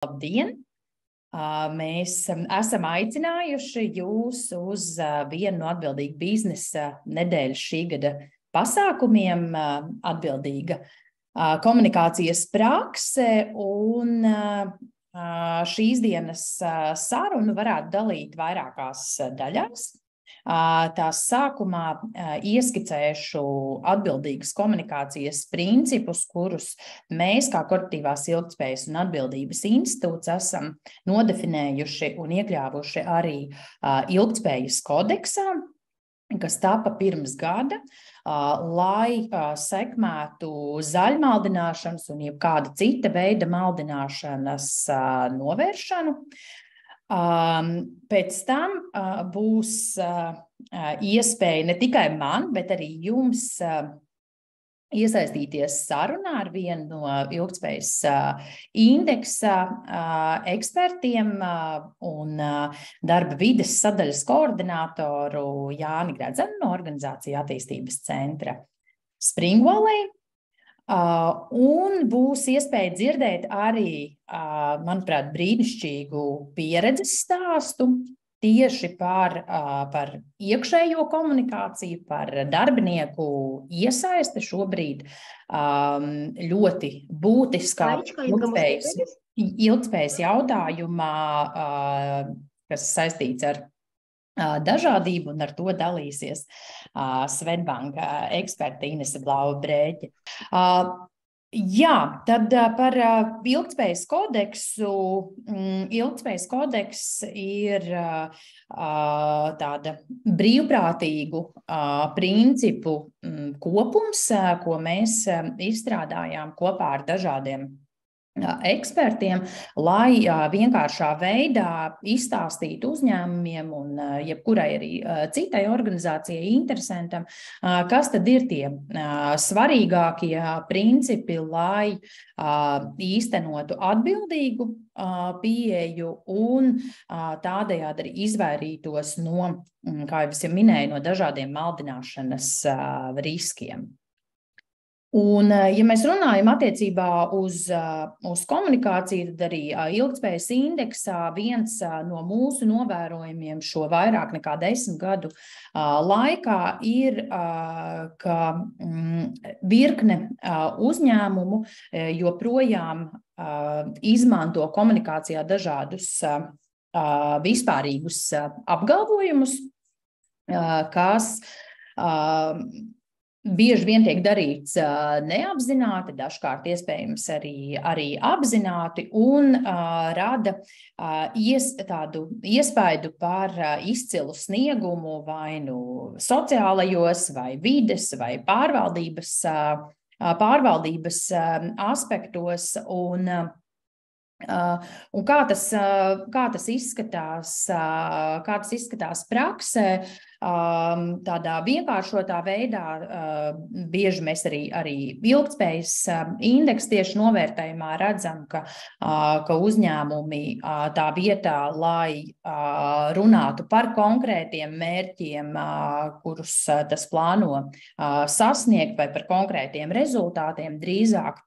Labdien! Mēs esam aicinājuši jūs uz vienu no atbildīga biznesa nedēļas šī gada pasākumiem, atbildīga komunikācijas prakse, un šīs dienas sarunu varētu dalīt vairākās daļās. Tās sākumā ieskicēšu atbildīgas komunikācijas principus, kurus mēs, kā Korporatīvās ilgtspējas un atbildības institūts, esam nodefinējuši un iekļāvuši arī ilgtspējas kodeksā, kas tapa pirms gada, lai sekmētu zaļmaldināšanas un jebkāda cita veida maldināšanas novēršanu. Pēc tam būs iespēja ne tikai man, bet arī jums iesaistīties sarunā ar vienu no ilgtspējas indeksa ekspertiem un darba vides sadaļas koordinātoru Jāni Gredzenu no Organizācija attīstības centra Spring Valley. Un būs iespēja dzirdēt arī, manuprāt, brīnišķīgu pieredzes stāstu tieši par iekšējo komunikāciju, par darbinieku iesaisti šobrīd ļoti būtiskā ilgtspējas jautājumā, kas saistīts ar dažādību, un ar to dalīsies Swedbank eksperta Inese Blaubrēķe. Jā, tad par ilgtspējas kodeksu. Ilgtspējas kodeks ir tāda brīvprātīgu principu kopums, ko mēs izstrādājām kopā ar dažādiem ekspertiem, lai vienkāršā veidā izstāstītu uzņēmumiem un jebkurai arī citai organizācijai interesantam, kas tad ir tie svarīgākie principi, lai īstenotu atbildīgu pieeju un tādējādi arī izvairītos no, kā jau es jau minēju, no dažādiem maldināšanas riskiem. Un, ja mēs runājam attiecībā uz komunikāciju, tad arī ilgtspējas indeksā viens no mūsu novērojumiem šo vairāk nekā 10 gadu laikā ir, ka virkne uzņēmumu joprojām izmanto komunikācijā dažādus vispārīgus apgalvojumus, kas bieži vien tiek darīts neapzināti, dažkārt iespējams arī apzināti, un rada tādu iespaidu par izcilu sniegumu vai nu sociālajos, vai vides, vai pārvaldības aspektos. Un kā tas izskatās praksē, tādā vienkāršotā veidā, bieži mēs arī ilgtspējas indeksa tieši novērtējumā redzam, ka uzņēmumi tā vietā, lai runātu par konkrētiem mērķiem, kurus tas plāno sasniegt, vai par konkrētiem rezultātiem, drīzāk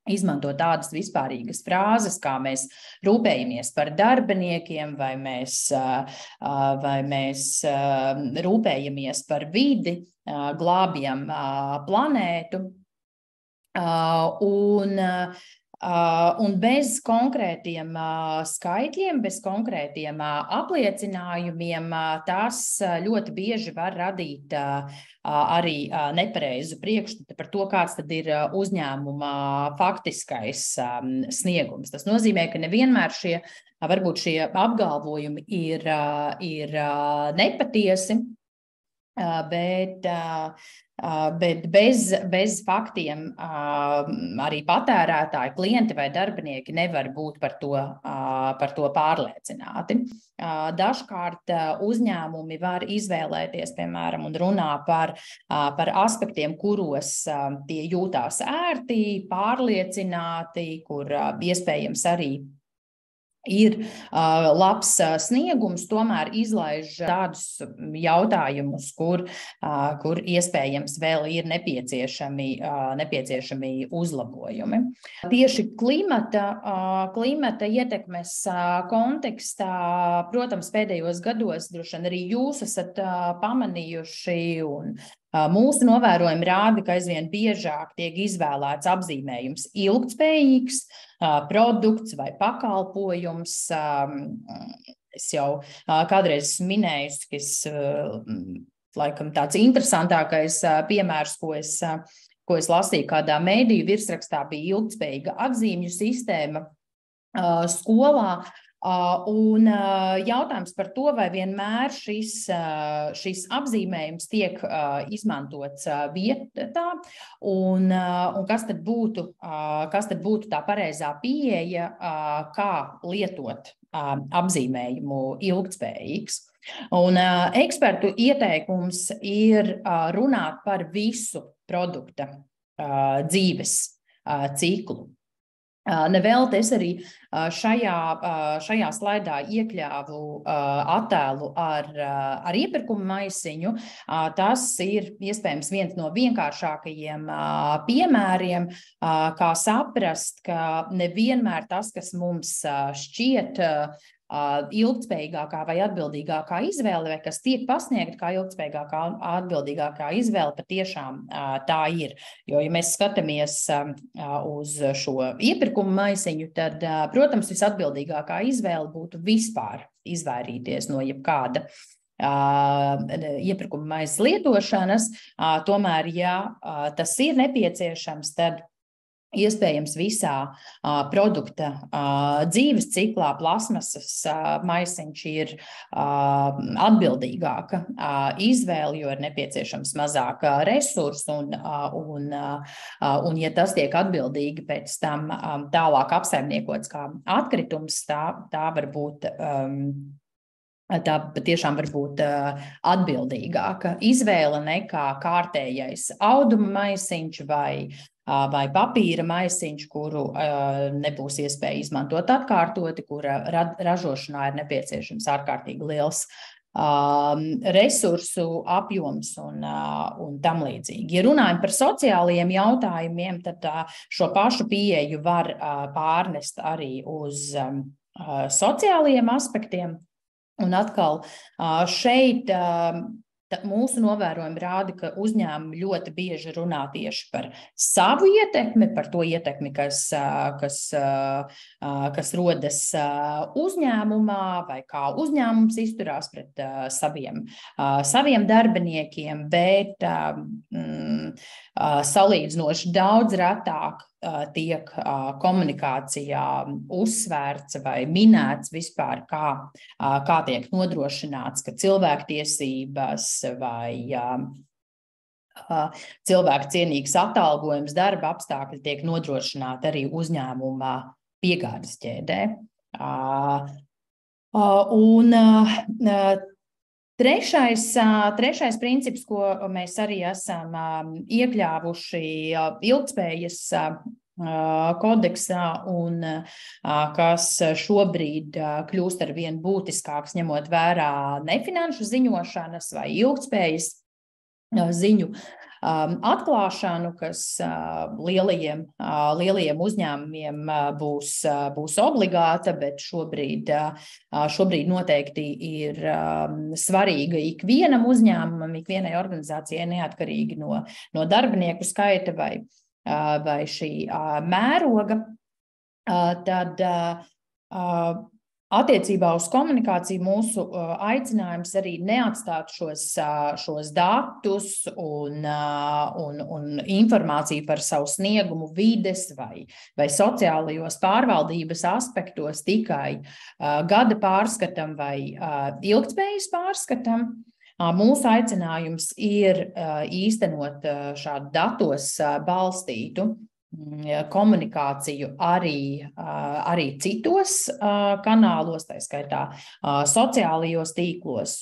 izmanto tādas vispārīgas frāzes, kā mēs rūpējamies par darbiniekiem, vai mēs rūpējamies par vidi, glābjam planētu. Un bez konkrētiem skaitļiem, bez konkrētiem apliecinājumiem, tas ļoti bieži var radīt arī nepareizu priekšstatu par to, kāds tad ir uzņēmuma faktiskais sniegums. Tas nozīmē, ka nevienmēr varbūt šie apgalvojumi ir nepatiesi, bet bez faktiem arī patērētāji, klienti vai darbinieki nevar būt par to pārliecināti. Dažkārt uzņēmumi var izvēlēties, piemēram, un runā par aspektiem, kuros tie jūtās ērti, pārliecināti, kur iespējams arī ir labs sniegums, tomēr izlaiž tādus jautājumus, kur iespējams vēl ir nepieciešami uzlabojumi. Tieši klimata ietekmes kontekstā, protams, pēdējos gados droši vien arī jūs esat pamanījuši un mūsu novērojumi rāda, ka aizvien biežāk tiek izvēlēts apzīmējums ilgtspējīgs produkts vai pakalpojums. Es jau kādreiz minēju, ka laikam tāds interesantākais piemērs, ko es lasīju kādā mēdīju virsrakstā, bija ilgtspējīga atzīmju sistēma skolā. Un jautājums par to, vai vienmēr šis apzīmējums tiek izmantots vietā, un kas tad būtu tā pareizā pieeja, kā lietot apzīmējumu ilgtspējīgs. Un ekspertu ieteikums ir runāt par visu produkta dzīves ciklu. Nevelti es arī šajā slaidā iekļāvu attēlu ar iepirkuma maisiņu. Tas ir iespējams viens no vienkāršākajiem piemēriem, kā saprast, ka nevienmēr tas, kas mums šķiet ilgtspējīgākā vai atbildīgākā izvēle, vai kas tiek pasniegta kā ilgtspējīgākā atbildīgākā izvēle, patiešām tā ir. Jo, ja mēs skatāmies uz šo iepirkuma maisiņu, tad, protams, visatbildīgākā izvēle būtu vispār izvairīties no jebkāda iepirkuma maisa lietošanas. Tomēr, ja tas ir nepieciešams, tad iespējams visā produkta dzīves ciklā plasmasas maisiņš ir atbildīgāka izvēle, jo ir nepieciešams mazāk resursu, un ja tas tiek atbildīgi pēc tam tālāk apsaimniekots kā atkritums, tā var būt tā patiešām var būt atbildīgāka izvēle nekā kārtējais auduma maisiņš vai papīra maisiņš, kuru nebūs iespēja izmantot atkārtoti, kura ražošanā ir nepieciešams ārkārtīgi liels resursu apjoms un tam līdzīgi. Ja runājam par sociālajiem jautājumiem, tad šo pašu pieeju var pārnest arī uz sociālajiem aspektiem. Un atkal šeit mūsu novērojumi rāda, ka uzņēmumi ļoti bieži runā tieši par savu ietekmi, par to ietekmi, kas rodas uzņēmumā, vai kā uzņēmums izturās pret saviem darbiniekiem, bet salīdzinoši daudz retāk tiek komunikācijā uzsvērts vai minēts vispār, kā tiek nodrošināts, ka cilvēktiesības vai cilvēku cienīgs atalgojums, darba apstākļi tiek nodrošināti arī uzņēmumā piegādes ķēdē. Un trešais princips, ko mēs arī esam iekļāvuši ilgtspējas kodeksā un kas šobrīd kļūst ar vien būtiskāks, ņemot vērā nefinanšu ziņošanas vai ilgtspējas ziņu atklāšanu, kas lielajiem uzņēmumiem būs obligāta, bet šobrīd noteikti ir svarīga ikvienam uzņēmumam, ikvienai organizācijai neatkarīgi no darbinieku skaita vai šī mēroga. Tad attiecībā uz komunikāciju mūsu aicinājums arī neatstāt šos datus un informāciju par savu sniegumu vides vai sociālajos pārvaldības aspektos tikai gada pārskatam vai ilgtspējas pārskatam. Mūsu aicinājums ir īstenot šādu datos balstītu komunikāciju arī citos kanālos, tā skaitā sociālajos tīklos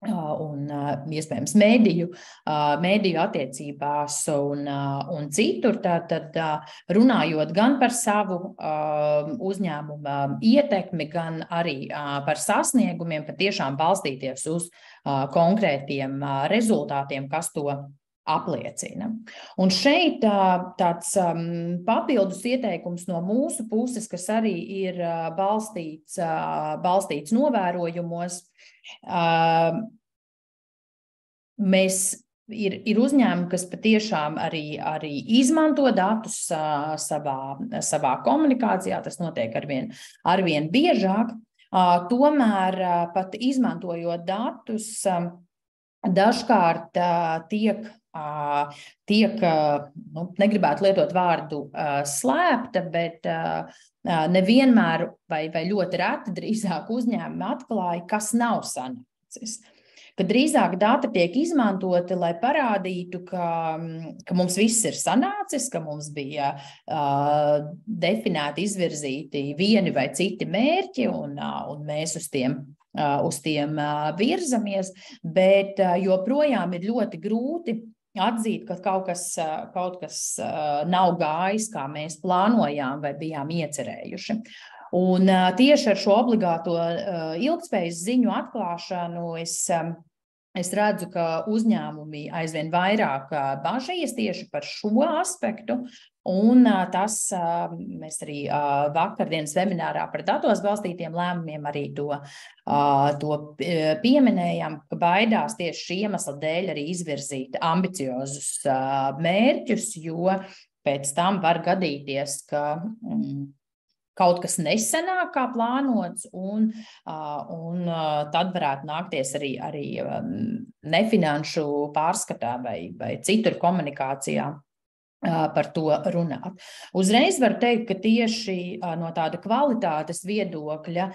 un iespējams mēdīju attiecībās un citur. Tad runājot gan par savu uzņēmumu ietekmi, gan arī par sasniegumiem, patiešām balstīties uz konkrētiem rezultātiem, kas to apliecina. Un šeit tāds papildus ieteikums no mūsu puses, kas arī ir balstīts novērojumos. Ir uzņēmumi, kas patiešām arī izmanto datus savā komunikācijā, tas notiek arvien biežāk. Tomēr pat izmantojot datus, dažkārt tiek negribētu lietot vārdu slēpta, bet nevienmēr vai ļoti reti drīzāk uzņēmumi atklāja, kas nav sanācis. Kad drīzāk dati tiek izmantoti, lai parādītu, ka mums viss ir sanācis, ka mums bija definēti, izvirzīti vieni vai citi mērķi, un mēs uz tiem virzamies, bet joprojām ir ļoti grūti atzīt, ka kaut kas nav gājis, kā mēs plānojām vai bijām iecerējuši. Un tieši ar šo obligāto ilgtspējas ziņu atklāšanu es redzu, ka uzņēmumi aizvien vairāk bažīs tieši par šo aspektu, un tas mēs arī vakardienas webinārā par datos balstītiem lēmumiem arī to pieminējam, ka baidās tieši šī iemesla dēļ arī izvirzīt ambiciozus mērķus, jo pēc tam var gadīties, ka kaut kas nesenāk kā plānots, un tad varētu nākties arī nefinanšu pārskatā vai citur komunikācijā par to runāt. Uzreiz var teikt, ka tieši no tāda kvalitātes viedokļa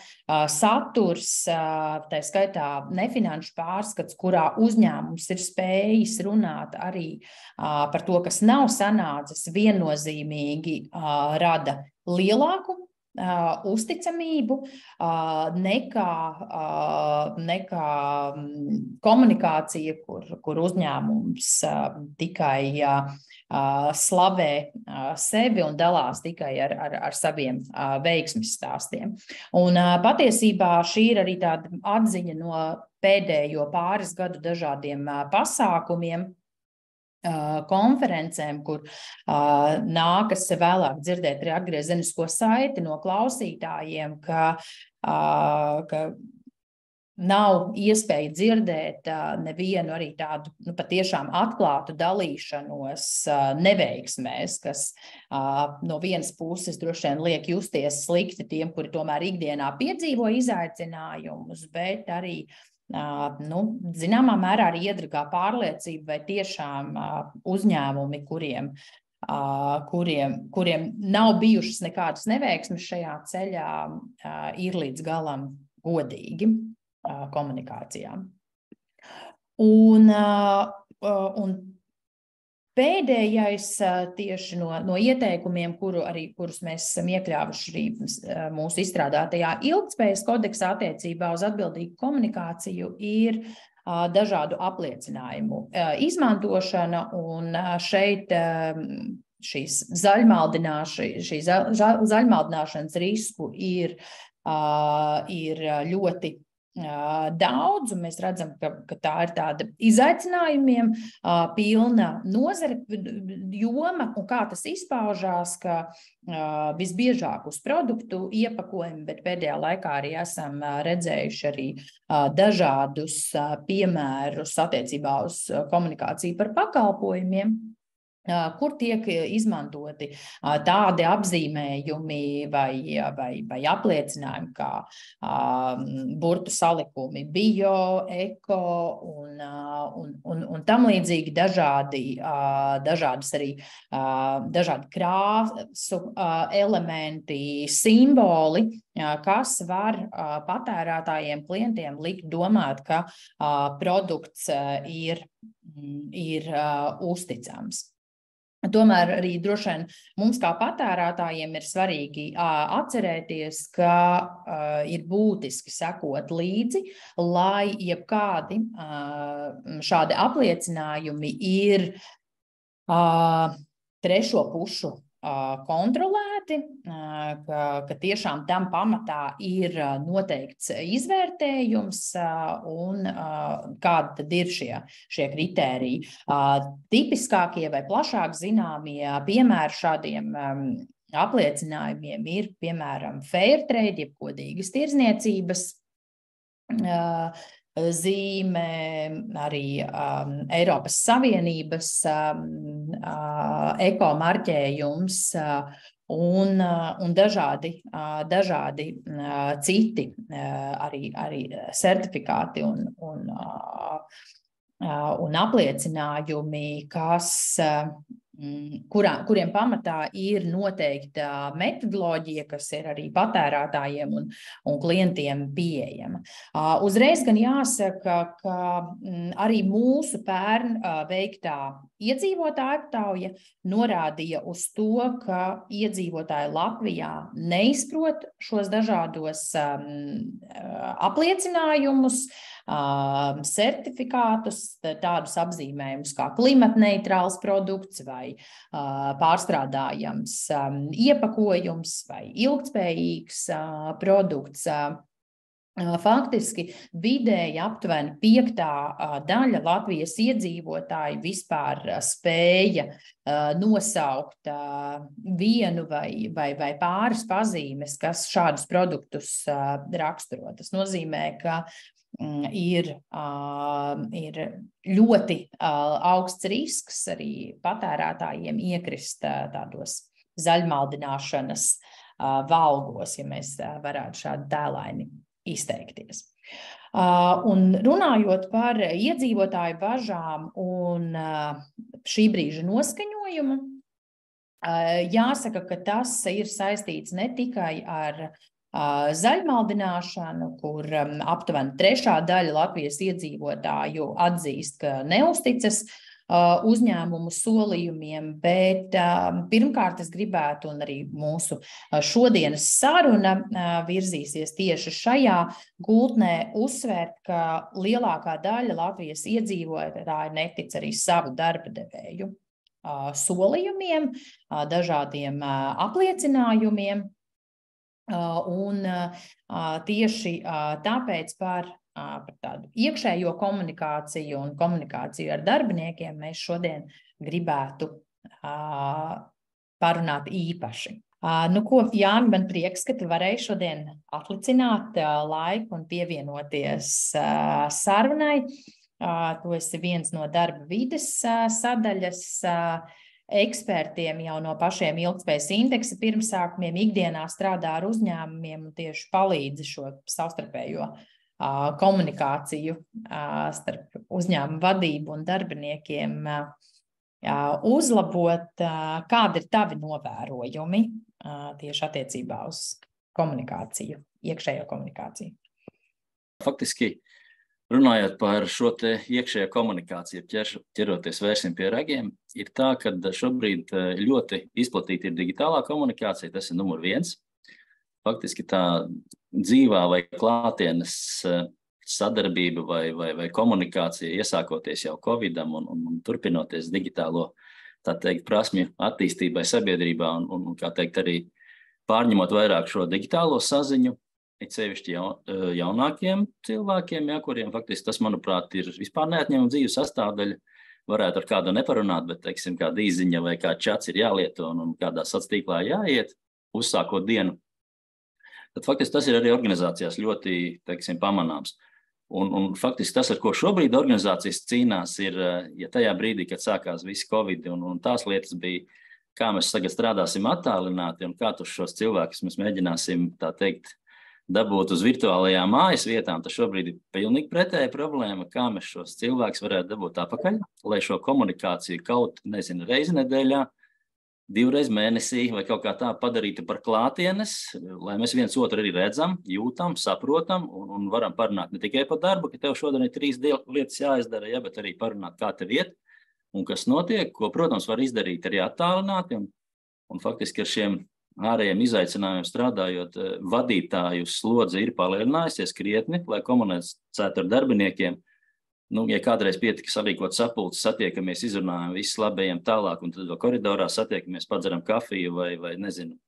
saturs, tā skaitā nefinanšu pārskats, kurā uzņēmums ir spējis runāt arī par to, kas nav sanācis, viennozīmīgi rada lielāku uzticamību nekā komunikācija, kur uzņēmums tikai slavē sevi un dalās tikai ar saviem veiksmes stāstiem. Un patiesībā šī ir arī tāda atziņa no pēdējo pāris gadu dažādiem pasākumiem, konferencēm, kur nākas vēlāk dzirdēt arī atgriezenisko saiti no klausītājiem, ka nav iespēja dzirdēt nevienu arī tādu patiešām atklātu dalīšanos neveiksmēs, kas no vienas puses droši vien liek justies slikti tiem, kuri tomēr ikdienā piedzīvo izaicinājumus, bet arī zināmā mērā arī iedragā pārliecība, vai tiešām uzņēmumi, kuriem nav bijušas nekādas neveiksmes šajā ceļā, ir līdz galam godīgi komunikācijā. Un pēdējais tieši no ieteikumiem, kurus mēs esam iekļāvuši arī mūsu izstrādātajā ilgtspējas kodeksā attiecībā uz atbildīgu komunikāciju, ir dažādu apliecinājumu izmantošana, un šeit šī zaļmaldināšanas risku ir ļoti daudz, un mēs redzam, ka tā ir tāda izaicinājumiem pilna nozare joma, un kā tas izpaužās, ka visbiežāk uz produktu iepakojumi, bet pēdējā laikā arī esam redzējuši arī dažādus piemērus attiecībā uz komunikāciju par pakalpojumiem, kur tiek izmantoti tādi apzīmējumi vai apliecinājumi kā burtu salikumi bio, eko un tam līdzīgi dažādas arī dažādi krāsu elementi, simboli, kas var patērētājiem, klientiem likt domāt, ka produkts ir uzticams. Tomēr arī droši vien mums kā patērētājiem ir svarīgi atcerēties, ka ir būtiski sekot līdzi, lai jebkādi šādi apliecinājumi ir trešo pušu kontrolēti, ka tiešām tam pamatā ir noteikts izvērtējums un kādi tad ir šie kritēriji. Tipiskākie vai plašāk zināmie piemēri šādiem apliecinājumiem ir, piemēram, fair trade, jeb godīgas tirdzniecības zīme, arī Eiropas Savienības ekomarķējums un dažādi citi arī certifikāti un apliecinājumi, kuriem pamatā ir noteikta metodoloģija, kas ir arī patērētājiem un klientiem pieejama. Uzreiz gan jāsaka, ka arī mūsu pērn veiktā iedzīvotāju aptauja norādīja uz to, ka iedzīvotāji Latvijā neizprot šos dažādos apliecinājumus, certifikātus, tādus apzīmējumus kā klimatneitrāls produkts vai pārstrādājams iepakojums vai ilgtspējīgs produkts. Faktiski vidēji aptuveni 5. daļa Latvijas iedzīvotāji vispār spēja nosaukt vienu vai pāris pazīmes, kas šādus produktus raksturo. Tas nozīmē, ka ir ļoti augsts risks arī patērētājiem iekrist tādos zaļmaldināšanas valgos, ja mēs varētu šādi tēlaini izteikties. Un runājot par iedzīvotāju bažām un šī brīža noskaņojumu, jāsaka, ka tas ir saistīts ne tikai ar zaļmaldināšanu, kur aptuveni 3. daļa Latvijas iedzīvotāju atzīst, ka neusticas uzņēmumu solījumiem, bet pirmkārt es gribētu, un arī mūsu šodienas saruna virzīsies tieši šajā gultnē, uzsvērt, ka lielākā daļa Latvijas iedzīvotāju netic arī savu darba devēju solījumiem, dažādiem apliecinājumiem. Un tieši tāpēc par tādu iekšējo komunikāciju un komunikāciju ar darbiniekiem mēs šodien gribētu parunāt īpaši. Jāni, man prieks, ka tu varēji šodien atlicināt laiku un pievienoties sarunai. Tu esi viens no darba vides sadaļas ekspertiem jau no pašiem ilgtspējas indeksa pirmsākumiem, ikdienā strādā ar uzņēmumiem un tieši palīdzi šo savstarpējo komunikāciju starp uzņēmumu vadību un darbiniekiem uzlabot. Kādi ir tavi novērojumi tieši attiecībā uz komunikāciju, iekšējo komunikāciju? Faktiski, runājot par šo te iekšējo komunikāciju, ķeroties vērsim pie ragiem, ir tā, ka šobrīd ļoti izplatīta ir digitālā komunikācija, tas ir numur 1. Faktiski tā dzīvā vai klātienes sadarbība vai komunikācija, iesākoties jau Covidam un turpinoties digitālo, tā teikt, prasmju attīstībai sabiedrībā un kā teikt, arī pārņemot vairāk šo digitālo saziņu, it sevišķi jaunākiem cilvēkiem, kuriem faktiski tas, manuprāt, ir vispār neatņemama dzīves sastāvdaļa. Varētu ar kādu neparunāt, bet, teiksim, kāda īziņa vai kā čats ir jālieto un kādā sacīklā jāiet, uzsākot dienu. Tad faktiski tas ir arī organizācijās ļoti, teiksim, pamanāms. Un faktiski tas, ar ko šobrīd organizācijas cīnās, ir, ja tajā brīdī, kad sākās visi Covid un tās lietas bija, kā mēs tagad strādāsim attālināti un kā šos cilvēkus mēs mēģināsim, tā teikt, dabūt uz virtuālajām mājas vietām, tad šobrīd ir pilnīgi pretēja problēma, kā mēs šos cilvēkus varētu dabūt atpakaļ, lai šo komunikāciju kaut, reizi nedēļā, 2 reizes mēnesī vai kaut kā tā padarītu par klātienes, lai mēs viens otru arī redzam, jūtam, saprotam un varam parunāt ne tikai par darbu, ka tev šodien ir 3 lietas jāizdara, bet arī parunāt, kā tev iet, un kas notiek, ko, protams, var izdarīt arī attālināti, un faktiski ar šiem ārējiem izaicinājumiem strādājot, vadītāju slodze ir palielinājusies krietni, lai komunicētu ar darbiniekiem. Nu, ja kādreiz pietika sarīkot sapulci, satiekamies, izrunājam, viss labi, ejam tālāk, un tad koridorā satiekamies, padzeram kafiju vai nezinu,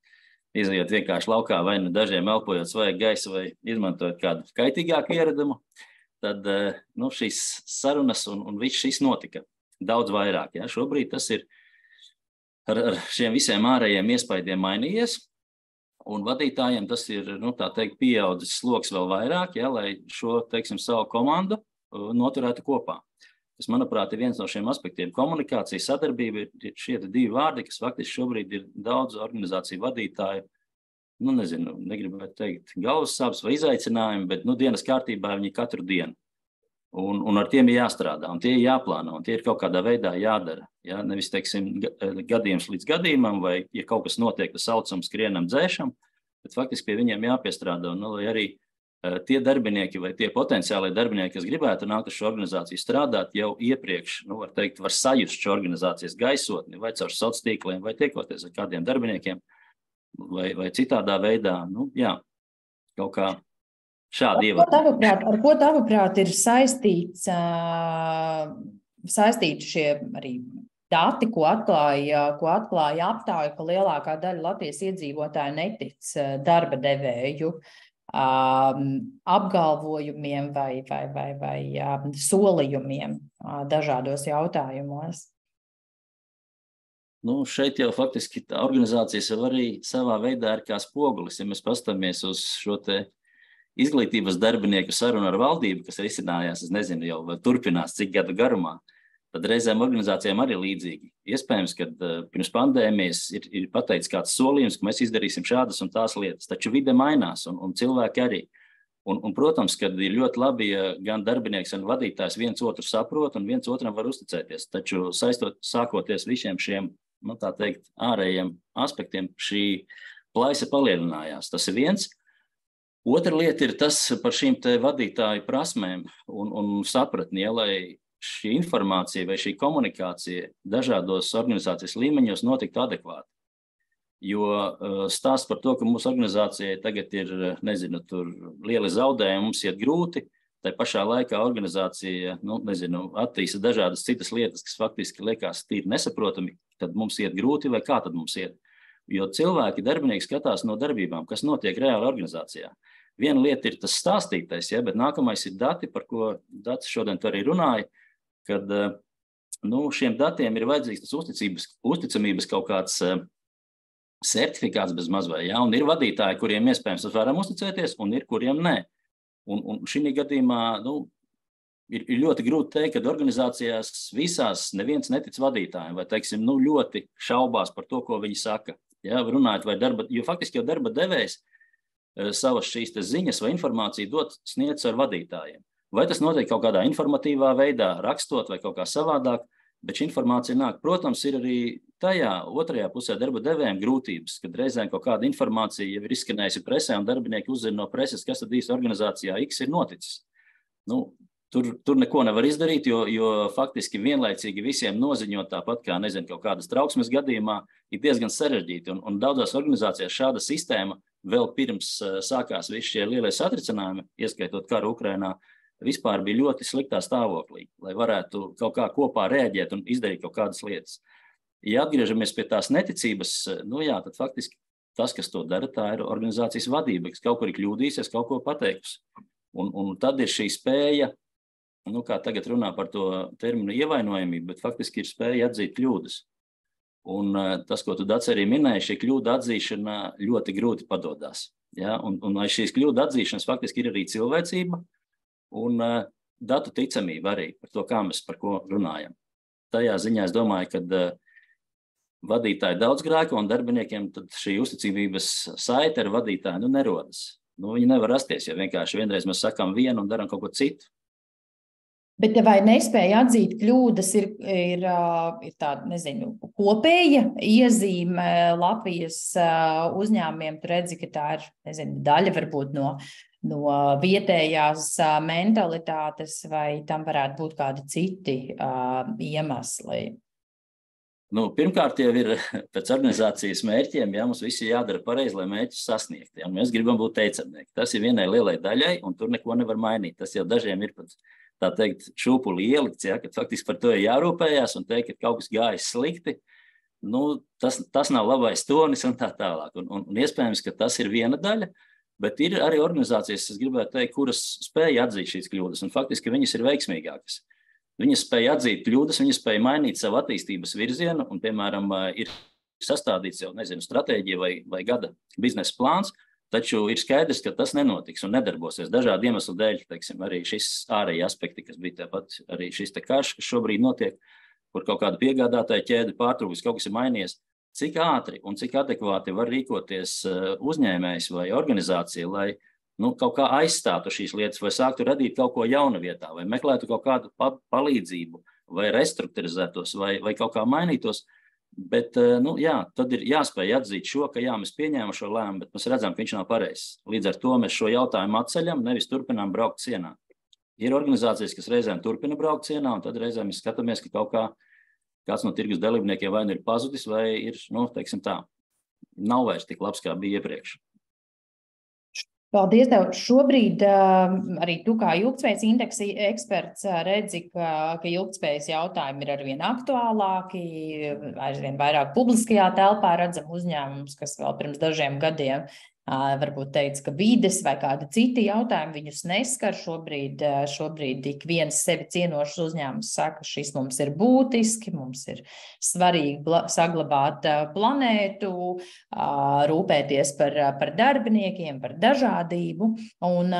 izejot vienkārši laukā, vai nu dažiem elpojot svaigu gaisu, vai izmantojot kādu kaitīgāku ieradumu, tad nu, šīs sarunas un viss šis notika daudz vairāk. Ja? Šobrīd tas ir ar šiem visiem ārējiem iespaidiem mainījies, un vadītājiem tas ir, nu, tā teikt, pieaudzis sloks vēl vairāk, ja, lai šo, teiksim, savu komandu noturētu kopā. Tas, manuprāt, ir viens no šiem aspektiem. Komunikācija, sadarbība ir šie divi vārdi, kas faktiski šobrīd ir daudz organizāciju vadītāju, nu, nezinu, negribētu teikt galvas sāpes vai izaicinājumi, bet, nu, dienas kārtībā viņi katru dienu. Un ar tiem ir jāstrādā, un tie ir jāplāno, un tie ir kaut kādā veidā jādara. Ja? Nevis, teiksim, gadījums līdz gadījumam, vai, ja kaut kas notiek, tas saucam, skrienam, dzēšam, bet faktiski pie viņiem jāpiestrādā, un, lai arī tie darbinieki vai tie potenciālie darbinieki, kas gribētu nākt uz šo organizāciju strādāt, jau iepriekš, nu, var teikt, var sajust šo organizācijas gaisotni, vai caur sociāliem tīkliem, vai tiekoties ar kādiem darbiniekiem, vai citādā veidā, nu, jā, kaut kā šādi ievadīt. Ar ko tavuprāt ir saistīti šie arī dati, ko atklāja aptāja, ka lielākā daļa Latvijas iedzīvotāju netic darba devēju apgalvojumiem vai solījumiem dažādos jautājumos? Nu, šeit jau faktiski tā organizācijas jau arī savā veidā ir kā spogulis. Ja mēs pastamies uz šo te izglītības darbinieku sarunu ar valdību, kas risinājās, es nezinu, jau turpinās cik gadu garumā, tad reizēm organizācijām arī līdzīgi. Iespējams, ka pirms pandēmijas ir pateicis kāds solījums, ka mēs izdarīsim šādas un tās lietas, taču vide mainās un cilvēki arī. Un, protams, kad ir ļoti labi, ja gan darbinieks, gan vadītājs viens otru saprot un viens otram var uzticēties, taču sākoties visiem šiem, nu, tā teikt, ārējiem aspektiem, šī plaisa palielinājās. Tas ir viens. Otra lieta ir tas par šīm te vadītāju prasmēm un sapratni, ja, lai šī informācija vai šī komunikācija dažādos organizācijas līmeņos notiktu adekvāti. Jo stāsts par to, ka mūsu organizācijai tagad ir, nezinu, tur lieli zaudējumi, mums iet grūti, tai pašā laikā organizācija, nu, nezinu, attīsta dažādas citas lietas, kas faktiski liekas tīri nesaprotami, tad mums iet grūti vai kā tad mums iet. Jo cilvēki, darbinieki skatās no darbībām, kas notiek reāli organizācijā. Viena lieta ir tas stāstītais, ja, bet nākamais ir dati, par ko Dats šodien tu arī runāja, kad nu, šiem datiem ir vajadzīgs tas uzticamības kaut kāds sertifikāts bez mazvai, ja, un ir vadītāji, kuriem iespējams varam uzticēties, un ir, kuriem nē. Un šī gadījumā, nu, ir ļoti grūti teikt, ka organizācijās visās neviens netic vadītājiem, vai, teiksim, nu, ļoti šaubās par to, ko viņi saka. Ja, runājot, vai jo faktiski jau darba devējs savas šīs ziņas vai informāciju sniedz ar vadītājiem. Vai tas notiek kaut kādā informatīvā veidā, rakstot vai kaut kā savādāk, bet šī informācija nāk. Protams, ir arī tajā otrajā pusē darba devējiem grūtības, kad reizēm kaut kāda informācija jau ir izskanējusi presē un darbinieki uzzina no preses, kas tad īsti organizācijā X ir noticis. Nu, tur neko nevar izdarīt, jo faktiski vienlaicīgi visiem noziņot tāpat kā, nezinu, kaut kādas trauksmes gadījumā ir diezgan sarežģīti. Un daudzās organizācijās šāda sistēma vēl pirms sākās visi šie lielie satricinājumi, ieskaitot karu Ukrainā, vispār bija ļoti sliktā stāvoklī, lai varētu kaut kā kopā reaģēt un izdarīt kaut kādas lietas. Ja atgriežamies pie tās neticības, nu jā, tad faktiski tas, kas to dara, tā ir organizācijas vadība, kas kaut kur ir kļūdīsies, kaut ko pateikusi. Un tad ir šī spēja, nu kā tagad runā par to terminu ievainojamību, bet faktiski ir spēja atzīt kļūdas. Un tas, ko tu Dats arī minēji, šī kļūda atzīšana ļoti grūti padodas. Ja? Un aiz šīs kļūda atzīšanas faktiski ir arī cilvēcība un datu ticamība arī par to, kā mēs par ko runājam. Tajā ziņā es domāju, ka vadītāji daudz grēko un darbiniekiem tad šī uzticības saite ar vadītāju nerodas. Viņi nevar rasties, ja vienkārši vienreiz mēs sakām vienu un darām kaut ko citu. Bet vai nespēja atzīt kļūdas ir tāda, nezinu, kopēja iezīme Latvijas uzņēmumiem? Tu redzi, ka tā ir, nezinu, daļa varbūt vietējās mentalitātes, vai tam varētu būt kādi citi iemesli? Pirmkārt jau ir pēc organizācijas mērķiem, mums viss ir jādara pareizi, lai mērķus sasniegtu. Ja? Mēs gribam būt teicamnieki. Tas ir vienai lielai daļai, un tur neko nevar mainīt. Tas jau dažiem ir pat, tā teikt, šūpuli ielikts, ja? Kad faktiski par to ir jārūpējās un teikt, ka kaut kas gājis slikti. Tas nav labais tonis un tā tālāk. Un iespējams, ka tas ir viena daļa, bet ir arī organizācijas, es gribētu teikt, kuras spēja atzīt šīs kļūdas, un faktiski viņas ir veiksmīgākas. Viņas spēja atzīt kļūdas, viņas spēja mainīt savu attīstības virzienu, un, piemēram, ir sastādīts jau, stratēģija vai gada biznesa plāns, taču ir skaidrs, ka tas nenotiks un nedarbosies dažādu iemeslu dēļ, teiksim, arī šis ārēji aspekti, kas bija tāpat arī šis karš, kas šobrīd notiek, kur kaut kāda piegādātāja ķēde pārtrūkus, kaut kas ir mainījies. Cik ātri un cik adekvāti var rīkoties uzņēmējs vai organizācija, lai kaut kā aizstātu šīs lietas, vai sāktu radīt kaut ko jaunu vietā, vai meklētu kaut kādu palīdzību, vai restruktūrizētos, vai kaut kā mainītos. Bet, tad ir jāspēj atzīt šo, ka mēs pieņēmām šo lēmumu, bet mēs redzam, ka viņš nav pareizs. Līdz ar to mēs šo jautājumu atceļam, nevis turpinām braukt cienā. Ir organizācijas, kas reizēm turpina braukt cienā, un tad reizēm mēs skatāmies, ka kaut kāds no tirgus dalībniekiem vai ir pazudis, vai ir, teiksim tā, nav vairs tik labs, kā bija iepriekš. Paldies tev. Šobrīd arī tu kā ilgtspējas indeksa eksperts redzi, ka ilgtspējas jautājumi ir arvien aktuālāki, aizvien vairāk publiskajā telpā redzam uzņēmumus, kas vēl pirms dažiem gadiem varbūt teica, ka vides vai kādi citi jautājumi viņus neskar. Šobrīd ik viens sevi cienošs uzņēmums saka, ka šis mums ir būtiski, mums ir svarīgi saglabāt planētu, rūpēties par darbiniekiem, par dažādību. Un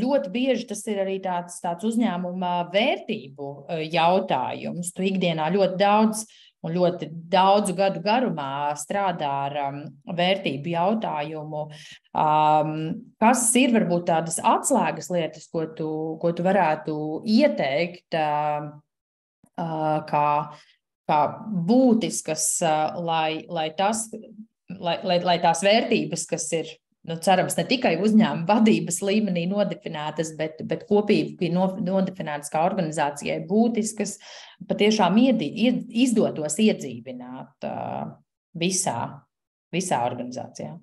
ļoti bieži tas ir arī tāds uzņēmuma vērtību jautājums. Tu ikdienā ļoti daudzu gadu garumā strādā ar vērtību jautājumu. Kas ir varbūt tādas atslēgas lietas, ko tu varētu ieteikt kā būtiskas, lai tās vērtības, kas ir, cerams, ne tikai uzņēmuma vadības līmenī nodefinētas, bet kopīgi nodefinētas kā organizācijai būtiskas, patiešām izdotos iedzīvināt visā organizācijā.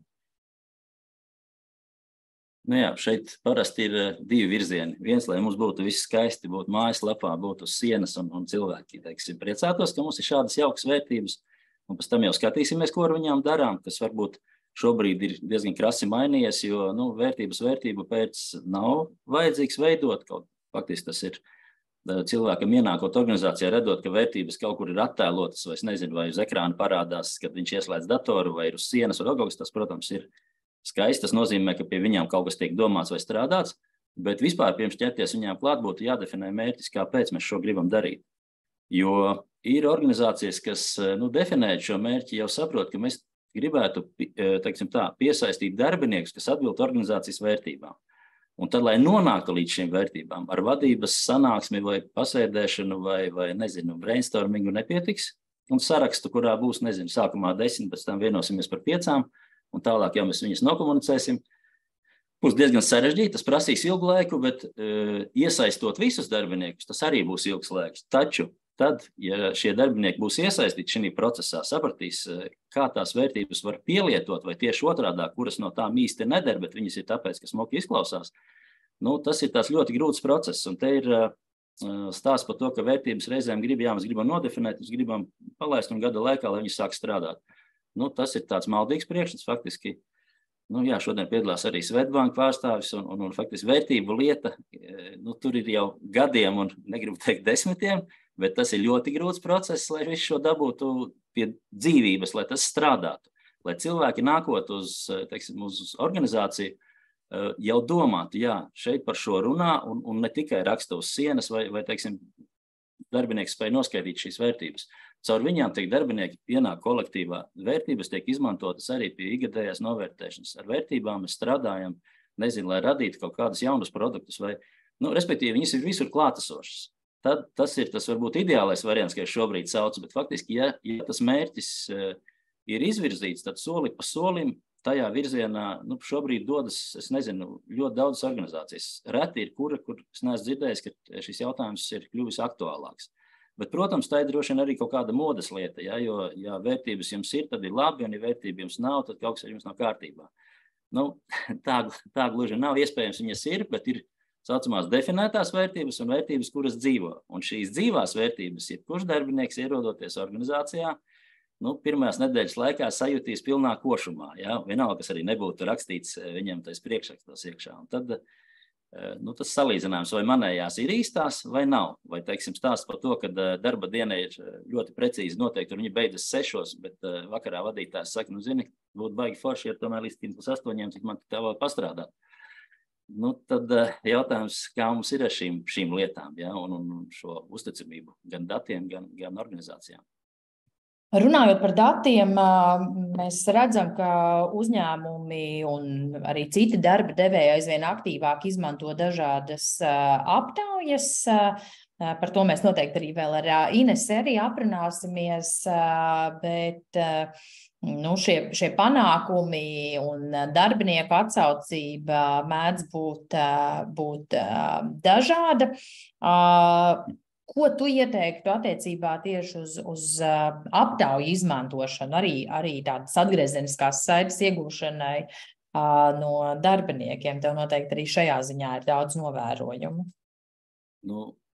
Šeit parasti ir divi virzieni. Viens, lai mums būtu viss skaisti, būtu mājaslapā, būtu uz sienas un cilvēki, teiksim, priecātos, ka mums ir šādas jaukas vērtības, un pēc tam jau skatīsimies, ko ar viņām darām, kas varbūt šobrīd ir diezgan krasi mainījies, jo vērtību pēc nav vajadzīgs veidot. Faktiski tas ir cilvēkam ienākot organizācijā, redzot, ka vērtības kaut kur ir attēlotas, vai es nezinu, vai uz ekrāna parādās, kad viņš ieslēdz datoru, vai ir uz sienas, vai kaut kas, tas, protams, ir skaisti. Tas nozīmē, ka pie viņām kaut kas tiek domāts vai strādāts, bet vispār pirms ķerties viņām klāt būtu jādefinē mērķis, kāpēc mēs šo gribam darīt. Jo ir organizācijas, kas definējot šo mērķi, jau saprot, ka mēs gribētu, teiksim tā, piesaistīt darbiniekus, kas atbild organizācijas vērtībām. Un tad, lai nonāktu līdz šīm vērtībām, ar vadības sanāksmi vai pasēdēšanu vai brainstormingu nepietiks, un sarakstu, kurā būs, sākumā 10, pēc tam vienosimies par 5, un tālāk jau mēs viņus nokomunicēsim, būs diezgan sarežģīti, tas prasīs ilgu laiku, bet iesaistot visus darbiniekus, tas arī būs ilgs laiks. Taču tad, ja šie darbinieki būs iesaistīti šajā procesā, sapratīs, kā tās vērtības var pielietot, vai tieši otrādā, kuras no tām īsti neder, bet viņas ir tāpēc, ka smuki izklausās, tas ir tās ļoti grūts process. Un te ir stāsts par to, ka vērtības reizēm mēs gribam nodefinēt, mēs gribam palaist un gada laikā, lai viņi sāk strādāt. Tas ir tāds maldīgs priekšstats faktiski. Šodien piedalās arī Svetbanka pārstāvis, un faktiski vērtību lieta, tur ir jau gadiem, un negribu teikt 10, bet tas ir ļoti grūts process, lai visu šo dabūtu pie dzīvības, lai tas strādātu. Lai cilvēki nākot uz organizāciju, jau domātu, šeit par šo runā, un ne tikai raksta uz sienas, vai darbinieki spēj noskaidīt šīs vērtības. Caur viņām tiek darbinieki ienāk kolektīvā. Vērtības tiek izmantotas arī pie ikgadējās novērtēšanas. Ar vērtībām mēs strādājam, lai radītu kaut kādus jaunus produktus, respektīvi, viņas ir visur klātesošas. Tad tas ir tas varbūt ideālais variants, ka es šobrīd saucu, bet faktiski, ja tas mērķis ir izvirzīts, tad soli pa solim tajā virzienā šobrīd dodas, es nezinu, ļoti daudzas organizācijas. Reti ir, kur es neesmu dzirdējis, ka šis jautājums ir kļuvis aktuālāks. Bet, protams, tā ir droši vien arī kaut kāda modes lieta, ja, jo, ja vērtības jums ir, tad ir labi, un ja vērtība jums nav, tad kaut kas ar jums nav kārtībā. Tā gluži nav, iespējams, viņas ir, bet ir saucamās definētās vērtības un vērtības, kuras dzīvo. Un šīs dzīvās vērtības, jebkurš darbinieks ierodoties organizācijā, pirmās nedēļas laikā sajūtīs pilnā košumā, ja, vienalga, kas arī nebūtu rakstīts viņiem tais priekšrakstos iekšā. Un tad, tas salīdzinājums, vai manējās ir īstās vai nav, vai, teiksim, stāsts par to, ka darba diena ir ļoti precīzi noteikti, un viņi beidzas 6, bet vakarā vadītājs saka, zini, būtu baigi forši, ja tomēr līdz 8, cik man tā vēl pastrādāt. Tad jautājums, kā mums ir ar šīm lietām, ja, un šo uzticamību gan datiem, gan organizācijām. Runājot par datiem, mēs redzam, ka uzņēmumi un arī citi darba devēji aizvien aktīvāk izmanto dažādas aptaujas. Par to mēs noteikti arī vēl ar Inesu arī aprunāsimies, bet šie panākumi un darbinieku atsaucība mēdz būt dažāda. Ko tu ieteiktu attiecībā tieši uz aptauju izmantošanu, arī tādas atgriezeniskās saites iegūšanai no darbiniekiem? Tev noteikti arī šajā ziņā ir daudz novērojumu.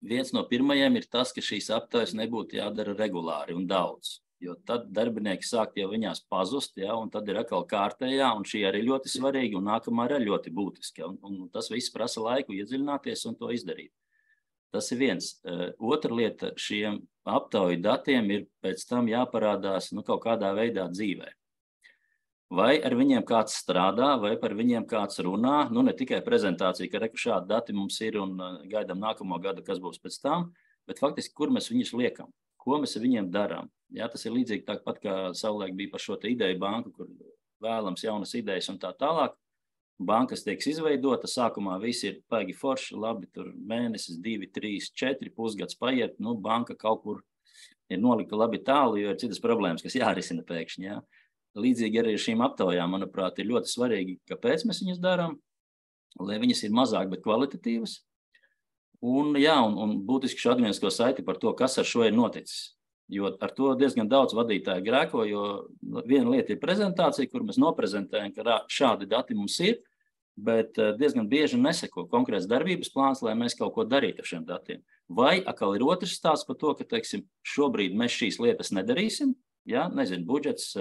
Viens no pirmajiem ir tas, ka šīs aptaujas nebūtu jādara regulāri un daudz, jo tad darbinieki sāk jau viņās pazust, ja, un tad ir atkal kārtējā, un šī arī ļoti svarīga, un nākamā arī ļoti būtiska, un tas viss prasa laiku iedziļināties un to izdarīt. Tas ir viens. Otra lieta, šiem aptauju datiem ir pēc tam jāparādās kaut kādā veidā dzīvē. Vai ar viņiem kāds strādā, vai par viņiem kāds runā, ne tikai prezentācija, ka šādi dati mums ir un gaidām nākamo gadu, kas būs pēc tam, bet faktiski, kur mēs viņus liekam, ko mēs ar viņiem darām. Jā, tas ir līdzīgi tāpat, kā savulaik bija par šo ideju banku, kur vēlams jaunas idejas un tā tālāk. Bankas tiek izveidota, sākumā visi ir paigi forši, labi, tur mēnesis, 2, 3, 4, pusgads paiet, banka kaut kur ir nolikta labi tālu, jo ir citas problēmas, kas jārisina pēkšņi. Jā. Līdzīgi arī ar šīm aptaujām, manuprāt, ir ļoti svarīgi, kāpēc mēs viņas darām, lai viņas ir mazāk, bet kvalitatīvas. Un būtiski šo atgriezenisko saiti par to, kas ar šo ir noticis. Jo ar to diezgan daudz vadītāju grēko, jo viena lieta ir prezentācija, kur mēs noprezentējam, ka šādi dati mums ir, bet diezgan bieži neseko konkrēts darbības plāns, lai mēs kaut ko darītu ar šiem datiem. Vai atkal ir otrs stāsts par to, ka, teiksim, šobrīd mēs šīs lietas nedarīsim, ja, nezinu, budžets,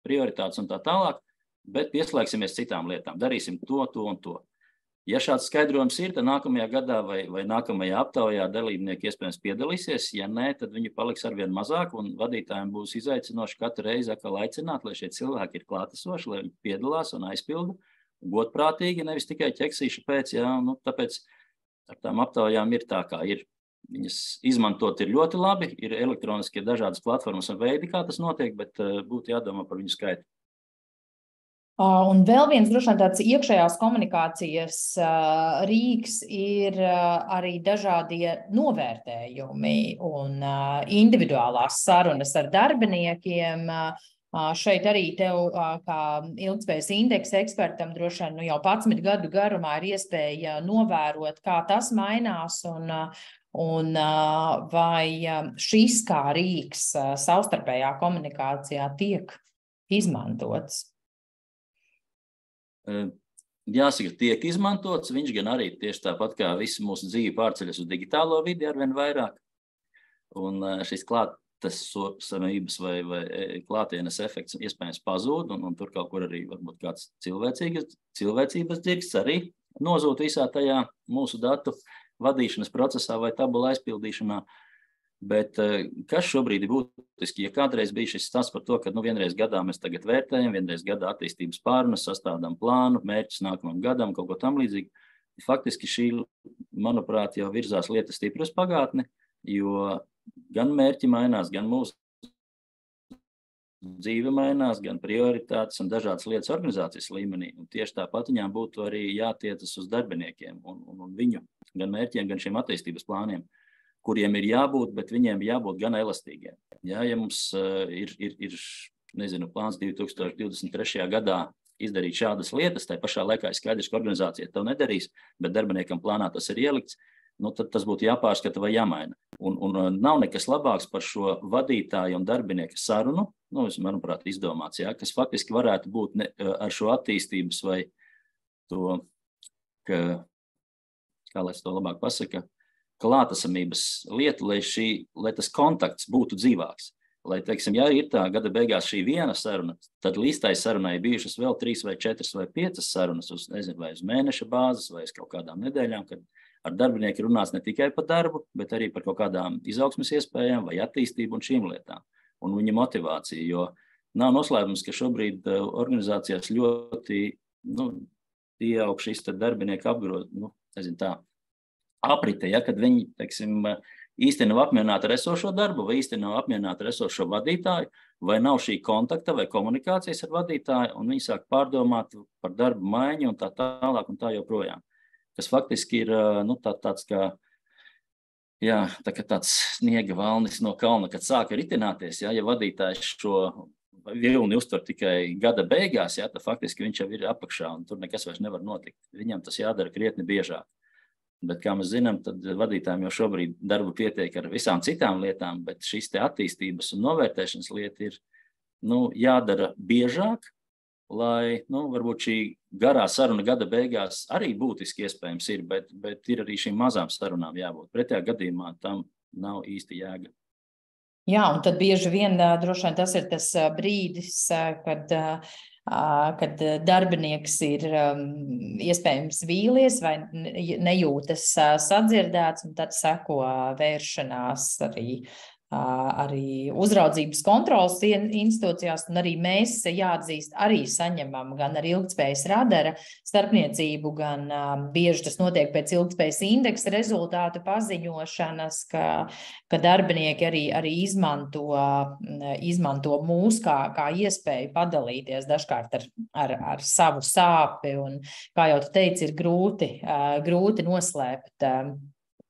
prioritātes un tā tālāk, bet pieslēgsimies citām lietām, darīsim to un to. Ja šāds skaidrojums ir, tad nākamajā gadā vai nākamajā aptaujā dalībnieki iespējams piedalīsies, ja nē, tad viņi paliks arvien mazāk un vadītājiem būs izaicinoši katru reizi atkal aicināt, lai šie cilvēki ir klātesoši, lai viņi piedalās un aizpilda godprātīgi, nevis tikai ķeksīši pēc, tāpēc ar tām aptaujām ir tā, kā ir. Viņas izmantot ir ļoti labi, ir elektroniskie dažādas platformas un veidi, kā tas notiek, bet būtu jādomā par viņu skaitu. Un vēl viens droši vien tāds iekšējās komunikācijas rīks ir arī dažādie novērtējumi un individuālās sarunas ar darbiniekiem. Šeit arī tev, kā ilgtspējas indeksa ekspertam, droši vien jau 11 gadu garumā ir iespēja novērot, kā tas mainās un vai šis kā rīks savstarpējā komunikācijā tiek izmantots. Jāsaka, tiek izmantots, viņš gan arī tieši tāpat kā visu mūsu dzīvi pārceļas uz digitālo vidi arvien vairāk. Un šis klātesamības vai klātienes efekts iespējams pazūd, un tur kaut kur arī varbūt kāds cilvēcības dzirksts arī nozūt visā tajā mūsu datu vadīšanas procesā vai tabula aizpildīšanā. Bet kas šobrīd ir būtiski, ja kādreiz bija šis stāsts par to, ka vienreiz gadā mēs tagad vērtējam, vienreiz gadā attīstības pārunas, sastādām plānu, mērķus nākamajam gadam, kaut ko tam līdzīgi. Faktiski šī, manuprāt, jau virzās lietas stipri uz pagātni, jo gan mērķi mainās, gan mūsu dzīve mainās, gan prioritātes un dažādas lietas organizācijas līmenī. Un tieši tāpat viņām būtu arī jātiecas uz darbiniekiem un viņu gan mērķiem, gan šiem attīstības plāniem, kuriem ir jābūt, bet viņiem jābūt gan elastīgiem. Ja mums ir plāns 2023. gadā izdarīt šādas lietas, tai pašā laikā ir skaidrs, ka organizācija to nedarīs, bet darbiniekam plānā tas ir ielikts, tad tas būtu jāpārskata vai jāmaina. Un nav nekas labāks par šo vadītāju un darbinieka sarunu, manuprāt, izdomāts, kas faktiski varētu būt ar šo attīstības vai to, kā lai es to labāk pasaka, klātesamības lietu, lai tas kontakts būtu dzīvāks. Lai, teiksim, ja ir tā gada beigās šī viena saruna, tad līstai sarunai bijušas vēl 3 vai 4 vai 5 sarunas vai uz mēneša bāzes vai uz kaut kādām nedēļām, kad ar darbinieku runās ne tikai par darbu, bet arī par kaut kādām izaugsmes iespējām vai attīstību un šīm lietām. Un viņa motivācija, jo nav noslēpums, ka šobrīd organizācijās ļoti pieaug šis darbinieku aprite, kad viņi, teiksim, īsti nav apmierināti ar esošo darbu, vai īsti nav apmierināti ar esošo vadītāju, vai nav šī kontakta vai komunikācijas ar vadītāju, un viņi sāk pārdomāt par darbu maiņu un tā tālāk un tā joprojām. Kas faktiski ir tāds kā, tāds sniega valnis no kalna, kad sāka ritināties, ja vadītājs šo vilni uztver tikai gada beigās, tad faktiski viņš jau ir apakšā un tur nekas vairs nevar notikt. Viņam tas jādara krietni biežāk. Bet, kā mēs zinām, tad vadītājiem jau šobrīd darbu pietiek ar visām citām lietām, bet šīs te attīstības un novērtēšanas lieta ir jādara biežāk, lai varbūt šī garā saruna gada beigās arī būtiski iespējams ir, bet ir arī šīm mazām sarunām jābūt. Pretējā gadījumā tam nav īsti jēga. Jā, un tad bieži vien droši vien tas ir tas brīdis, kad darbinieks ir iespējams vīlies vai nejūtas sadzirdēts, un tad seko vēršanās arī uzraudzības kontrolas institūcijās, un arī mēs jāatzīst, arī saņemam gan ar ilgtspējas radara starpniecību, gan bieži tas notiek pēc ilgtspējas indeksa rezultātu paziņošanas, ka darbinieki arī izmanto mūs kā iespēju padalīties dažkārt ar savu sāpi, un, kā jau tu teici, ir grūti noslēpt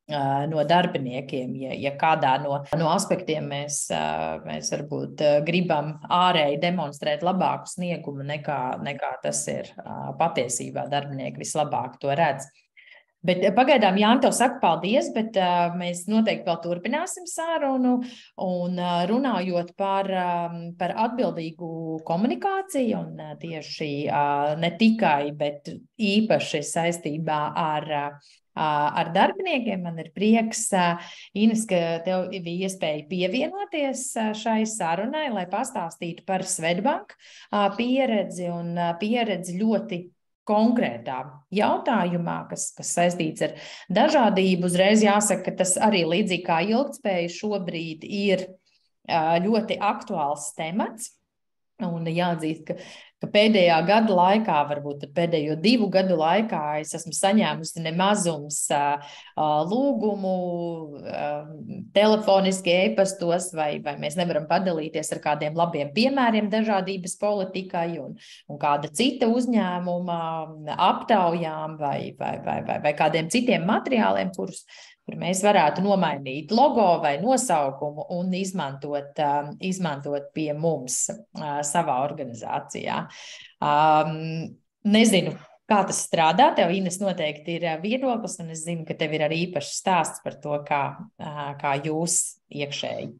no darbiniekiem, ja kādā no aspektiem mēs varbūt gribam ārēji demonstrēt labāku sniegumu nekā tas ir patiesībā. Darbinieki vislabāk to redz. Bet pagaidām, Jāni, tev saku paldies, bet mēs noteikti vēl turpināsim sarunu un runājot par atbildīgu komunikāciju un tieši ne tikai, bet īpaši saistībā ar darbiniekiem. Man ir prieks, Ines, ka tev bija iespēja pievienoties šai sarunai, lai pastāstītu par Swedbank pieredzi un pieredzi ļoti konkrētā jautājumā, kas saistīts ar dažādību. Uzreiz jāsaka, ka tas arī līdzīgi kā ilgtspēja šobrīd ir ļoti aktuāls temats. Un jāatzīst, ka pēdējā gada laikā, varbūt pēdējo 2 gadu laikā, es esmu saņēmusi nemazums lūgumu telefoniski, e-pastos, vai mēs nevaram padalīties ar kādiem labiem piemēriem dažādības politikai un kāda cita uzņēmuma aptaujām vai kādiem citiem materiāliem, kur mēs varētu nomainīt logo vai nosaukumu un izmantot pie mums savā organizācijā. Nezinu, kā tas strādā. Tev, Ines, noteikti ir viedoklis, un es zinu, ka tev ir arī īpašs stāsts par to, kā jūs iekšēji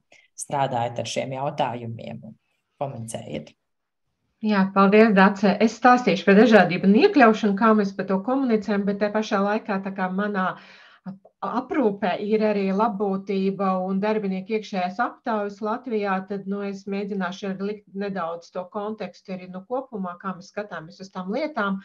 strādājat ar šiem jautājumiem un komunicējat. Jā, paldies, Dace. Es stāstīšu par dažādību un iekļaušanu, kā mēs par to komunicējam, bet te pašā laikā tā kā manā aprūpē ir arī labbūtība un darbinieku iekšējās aptaujas Latvijā, tad es mēģināšu likt nedaudz to kontekstu arī kopumā, kā mēs skatāmies uz tām lietām.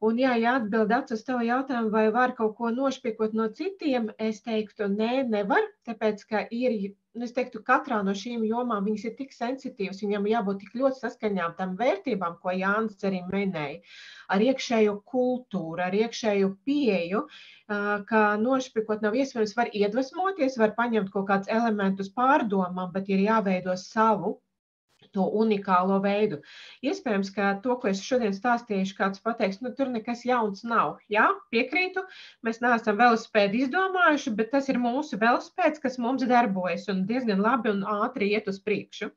Un ja atbild Dace uz tavu jautājumu, vai var kaut ko nošpikot no citiem, es teiktu, nevar, tāpēc, ka es teiktu, katrā no šīm jomām viņas ir tik sensitīvas, viņam jābūt tik ļoti saskaņām tam vērtībām, ko Jānis arī minēja, ar iekšējo kultūru, ar iekšējo pieeju, ka nošpikot nav iespējams, var iedvesmoties, var paņemt kaut kādus elementus pārdomām, bet ir jāveido savu to unikālo veidu. Iespējams, ka to, ko es šodien stāstīšu, kāds pateiks, tur nekas jauns nav. Jā, piekrītu, mēs neesam velosipēdu izdomājuši, bet tas ir mūsu velosipēds, kas mums darbojas un diezgan labi un ātri iet uz priekšu.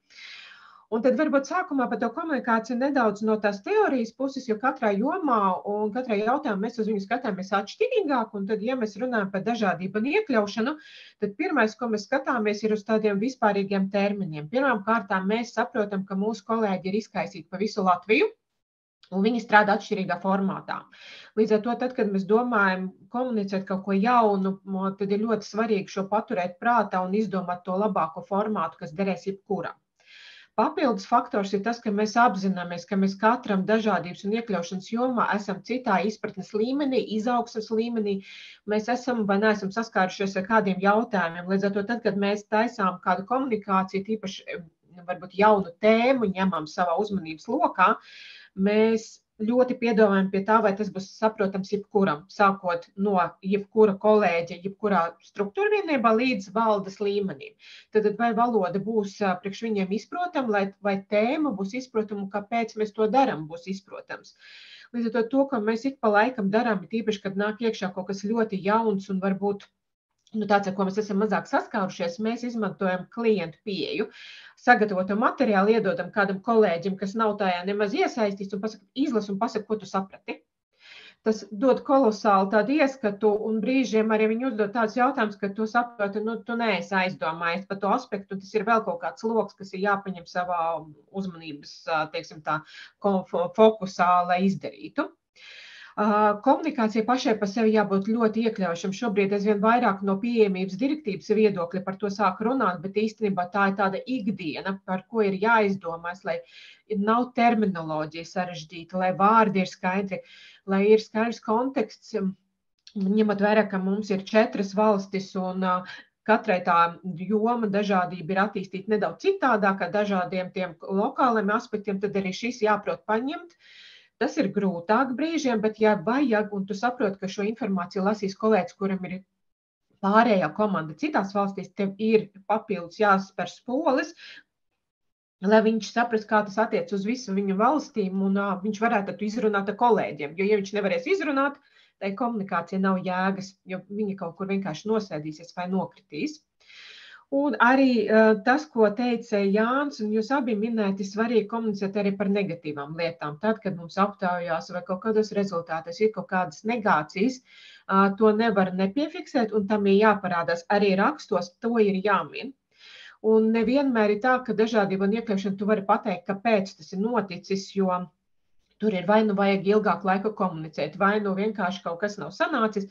Un tad varbūt sākumā par to komunikāciju nedaudz no tās teorijas puses, jo katrā jomā un katrā jautājumā mēs uz viņu skatāmies atšķirīgāk. Un tad, ja mēs runājam par dažādību un iekļaušanu, tad pirmais, ko mēs skatāmies, ir uz tādiem vispārīgiem terminiem. Pirmkārt, mēs saprotam, ka mūsu kolēģi ir izkaisīti pa visu Latviju, un viņi strādā atšķirīgā formātā. Līdz ar to, tad, kad mēs domājam komunicēt kaut ko jaunu, tad ir ļoti svarīgi šo paturēt prātā un izdomāt to labāko formātu, kas derēs jebkuram. Papildus faktors ir tas, ka mēs apzināmies, ka mēs katram dažādības un iekļaušanas jomā esam citā izpratnes līmenī, izaugsmes līmenī. Mēs esam vai neesam saskārušies ar kādiem jautājumiem. Līdz ar to, tad, kad mēs taisām kādu komunikāciju, tīpaši varbūt jaunu tēmu, ņemam savā uzmanības lokā, mēs ļoti piedomājam pie tā, vai tas būs saprotams jebkuram, sākot no jebkura kolēģa, jebkurā struktūra vienībā līdz valdes līmenim. Tad vai valoda būs priekš viņiem izprotama, vai tēma būs izprotama, un kāpēc mēs to darām, būs izprotams. Līdz ar to, ko mēs ik pa laikam darām, tīpaši, kad nāk iekšā kaut kas ļoti jauns un varbūt tāds, ar ko mēs esam mazāk saskārušies, mēs izmantojam klientu pieeju. Sagatavotu materiālu iedodam kādam kolēģim, kas nav tajā nemaz iesaistīts, un izlas un pasaka, ko tu saprati. Tas dod kolosāli tādu ieskatu, un brīžiem arī viņi uzdod tādus jautājumus, ka tu saproti, tu neesi aizdomājies par to aspektu, un tas ir vēl kaut kāds loks, kas ir jāpaņem savā uzmanības, teiksim tā, fokusā, lai izdarītu. Komunikācija pašai par sevi jābūt ļoti iekļaujušam. Šobrīd aizvien vairāk no pieejamības direktīvas viedokļa par to sāk runāt, bet īstenībā tā ir tāda ikdiena, par ko ir jāizdomās, lai nav terminoloģija sarežģīta, lai vārdi ir skaidri, lai ir skaidrs konteksts, ņemot vērā, ka mums ir 4 valstis un katrai tā joma dažādība ir attīstīta nedaudz citādāk, ar dažādiem tiem lokāliem aspektiem, tad arī šis jāprot paņemt. Tas ir grūtāk brīžiem, bet ja vajag, un tu saproti, ka šo informāciju lasīs kolēģis, kuram ir pārējā komanda citās valstīs, tev ir papildus jāspēr spolis, lai viņš saprast, kā tas attiec uz visu viņu valstīm, un viņš varētu izrunāt ar kolēģiem. Jo, ja viņš nevarēs izrunāt, tai komunikācija nav jēgas, jo viņi kaut kur vienkārši nosēdīsies vai nokritīs. Un arī tas, ko teica Jānis, un jūs abi minēti, svarīgi komunicēt arī par negatīvām lietām. Tad, kad mums aptaujās vai kaut kādos rezultātos ir kaut kādas negācijas, to nevar nepiefiksēt, un tam ir jāparādās arī rakstos, to ir jāmin. Un nevienmēr ir tā, ka dažādība un iekļaušana tu vari pateikt, kāpēc tas ir noticis, jo tur ir vai nu vajag ilgāku laiku komunicēt, vai nu vienkārši kaut kas nav sanācis.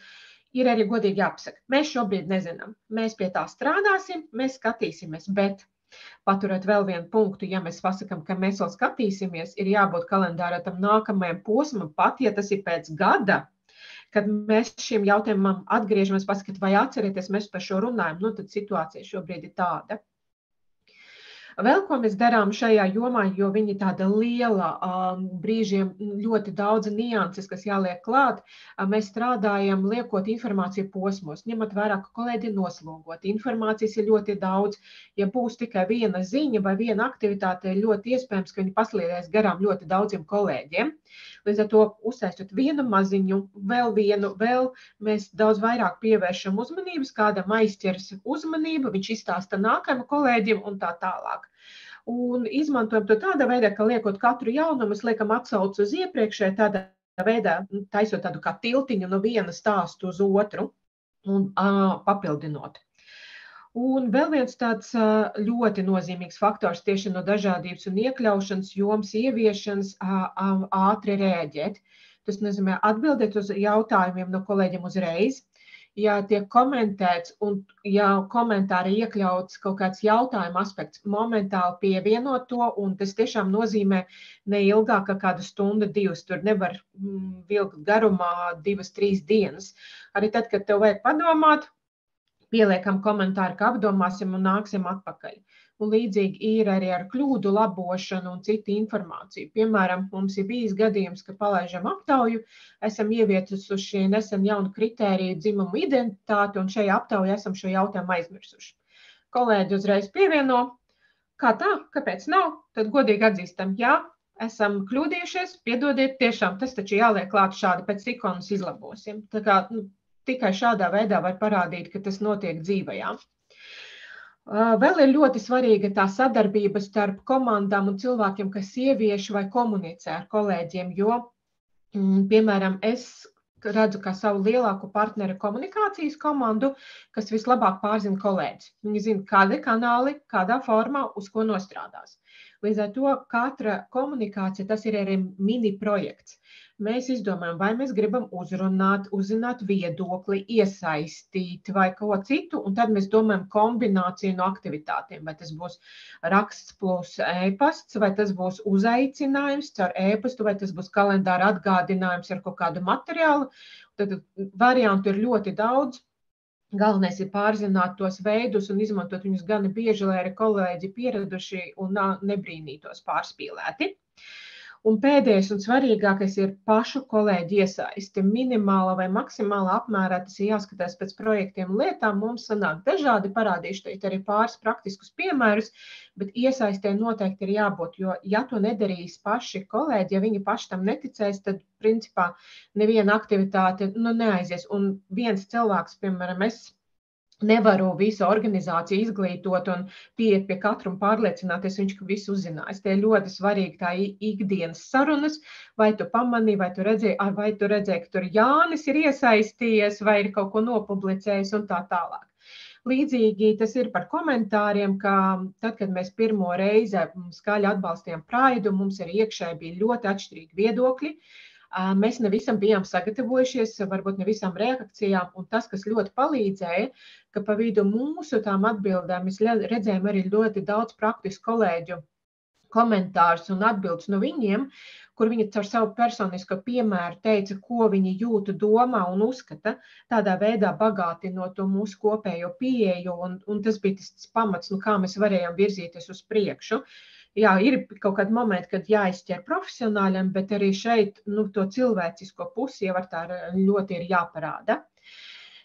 Ir arī godīgi jāpasaka, mēs šobrīd nezinām, mēs pie tā strādāsim, mēs skatīsimies, bet paturēt vēl vienu punktu, ja mēs pasakam, ka mēs vēl skatīsimies, ir jābūt kalendārā tam nākamajam posmam, pat ja tas ir pēc gada, kad mēs šim jautājumam atgriežamies, pasakat, vai atcerieties, mēs par šo runājam, tad situācija šobrīd ir tāda. Vēl ko mēs darām šajā jomā, jo viņi tāda liela, brīžiem ļoti daudz nianses, kas jāliek klāt, mēs strādājam liekot informāciju posmos, ņemot vērā, ka kolēģi ir noslogoti. Informācijas ir ļoti daudz. Ja būs tikai viena ziņa vai viena aktivitāte, ir ļoti iespējams, ka viņi pasliedēs garām ļoti daudziem kolēģiem. Līdz ar to uztaisot vienu maziņu, vēl mēs daudz vairāk pievēršam uzmanības, kādam aizķers uzmanību, viņš izstāsta nākamajam kolēģim un tā tālāk. Un izmantojam to tādā veidā, ka liekot katru jaunumu, mēs liekam atsauci uz iepriekšēju, tādā veidā taisot tādu kā tiltiņu no viena stāstu uz otru un papildinot. Un vēl viens tāds ļoti nozīmīgs faktors tieši no dažādības un iekļaušanas jomas ieviešanas ātri rēģēt. Tas nozīmē atbildēt uz jautājumiem no kolēģiem uzreiz. Ja tiek komentēts un ja komentāri iekļauts kaut kāds jautājuma aspekts, momentāli pievienot to, un tas tiešām nozīmē neilgāk kā kādu stundu, 2. Tur nevar vilkt garumā 2-3 dienas. Arī tad, kad tev vajag padomāt, pieliekam komentāru, ka apdomāsim un nāksim atpakaļ. Un līdzīgi ir arī ar kļūdu labošanu un citu informāciju. Piemēram, mums ir bijis gadījums, ka palaižam aptauju, esam ieviesuši nesen jaunu kritēriju dzimumu identitāti, un šajā aptaujā esam šo jautājumu aizmirsuši. Kolēģi uzreiz pievieno, kā tā, kāpēc nav, tad godīgi atzīstam, jā, esam kļūdījušies, piedodiet, tiešām tas taču jāliek klāt šādi, pēc ikonas izlabosim. Tā kā, tikai šādā veidā var parādīt, ka tas notiek dzīvajā. Vēl ir ļoti svarīga tā sadarbība starp komandām un cilvēkiem, kas ievieš vai komunicē ar kolēģiem, jo, piemēram, es redzu kā savu lielāko partneri komunikācijas komandu, kas vislabāk pārzina kolēģis. Viņi zina, kādi kanāli, kādā formā, uz ko nostrādās. Līdz ar to katra komunikācija, tas ir arī mini projekts. Mēs izdomājam, vai mēs gribam uzrunāt, uzzināt viedokli, iesaistīt vai ko citu, un tad mēs domājam kombināciju no aktivitātēm. Vai tas būs raksts plus e-pasts, vai tas būs uzaicinājums caur e-pastu, vai tas būs kalendāra atgādinājums ar kaut kādu materiālu. Tad variantu ir ļoti daudz. Galvenais ir pārzināt tos veidus un izmantot viņus gan bieži, lai arī kolēģi pieraduši un nebrīnītos pārspīlēti. Un pēdējais un svarīgākais ir pašu kolēģi iesaisti. Minimāla vai maksimāla apmērā tas ir jāskatās pēc projektiem un lietām. Mums sanāk dažādi, parādīšu teikt arī pāris praktiskus piemērus, bet iesaistē noteikti ir jābūt, jo ja to nedarīs paši kolēģi, ja viņi paši tam neticēs, tad principā neviena aktivitāte neaizies. Un viens cilvēks, piemēram, es nevaru visu organizāciju izglītot un pieiet pie katru un pārliecināties, viņš visu uzzinājis. Tie ir ļoti svarīgi tā ikdienas sarunas, vai tu pamanīji, vai tu redzēji, ka tur Jānis ir iesaistījies, vai ir kaut ko nopublicējis un tā tālāk. Līdzīgi tas ir par komentāriem, ka tad, kad mēs pirmo reizi skaļi atbalstījām Praidu, mums arī iekšēji bija ļoti atšķirīgi viedokļi. Mēs nevisam bijām sagatavojušies, varbūt ne visām reakcijām, un tas, kas ļoti palīdzēja, ka pa vidu mūsu tām atbildēm mēs redzējām arī ļoti daudz praktisku kolēģu komentārus un atbildes no viņiem, kur viņi caur savu personisko piemēru teica, ko viņi jūta, domā un uzskata, tādā veidā bagātinot to mūsu kopējo pieeju, un tas bija tas pamats, kā mēs varējām virzīties uz priekšu. Jā, ir kaut kādi momenti, kad jāizķer profesionāļiem, bet arī šeit to cilvēcisko pusi jau ar tā ļoti ir jāparāda.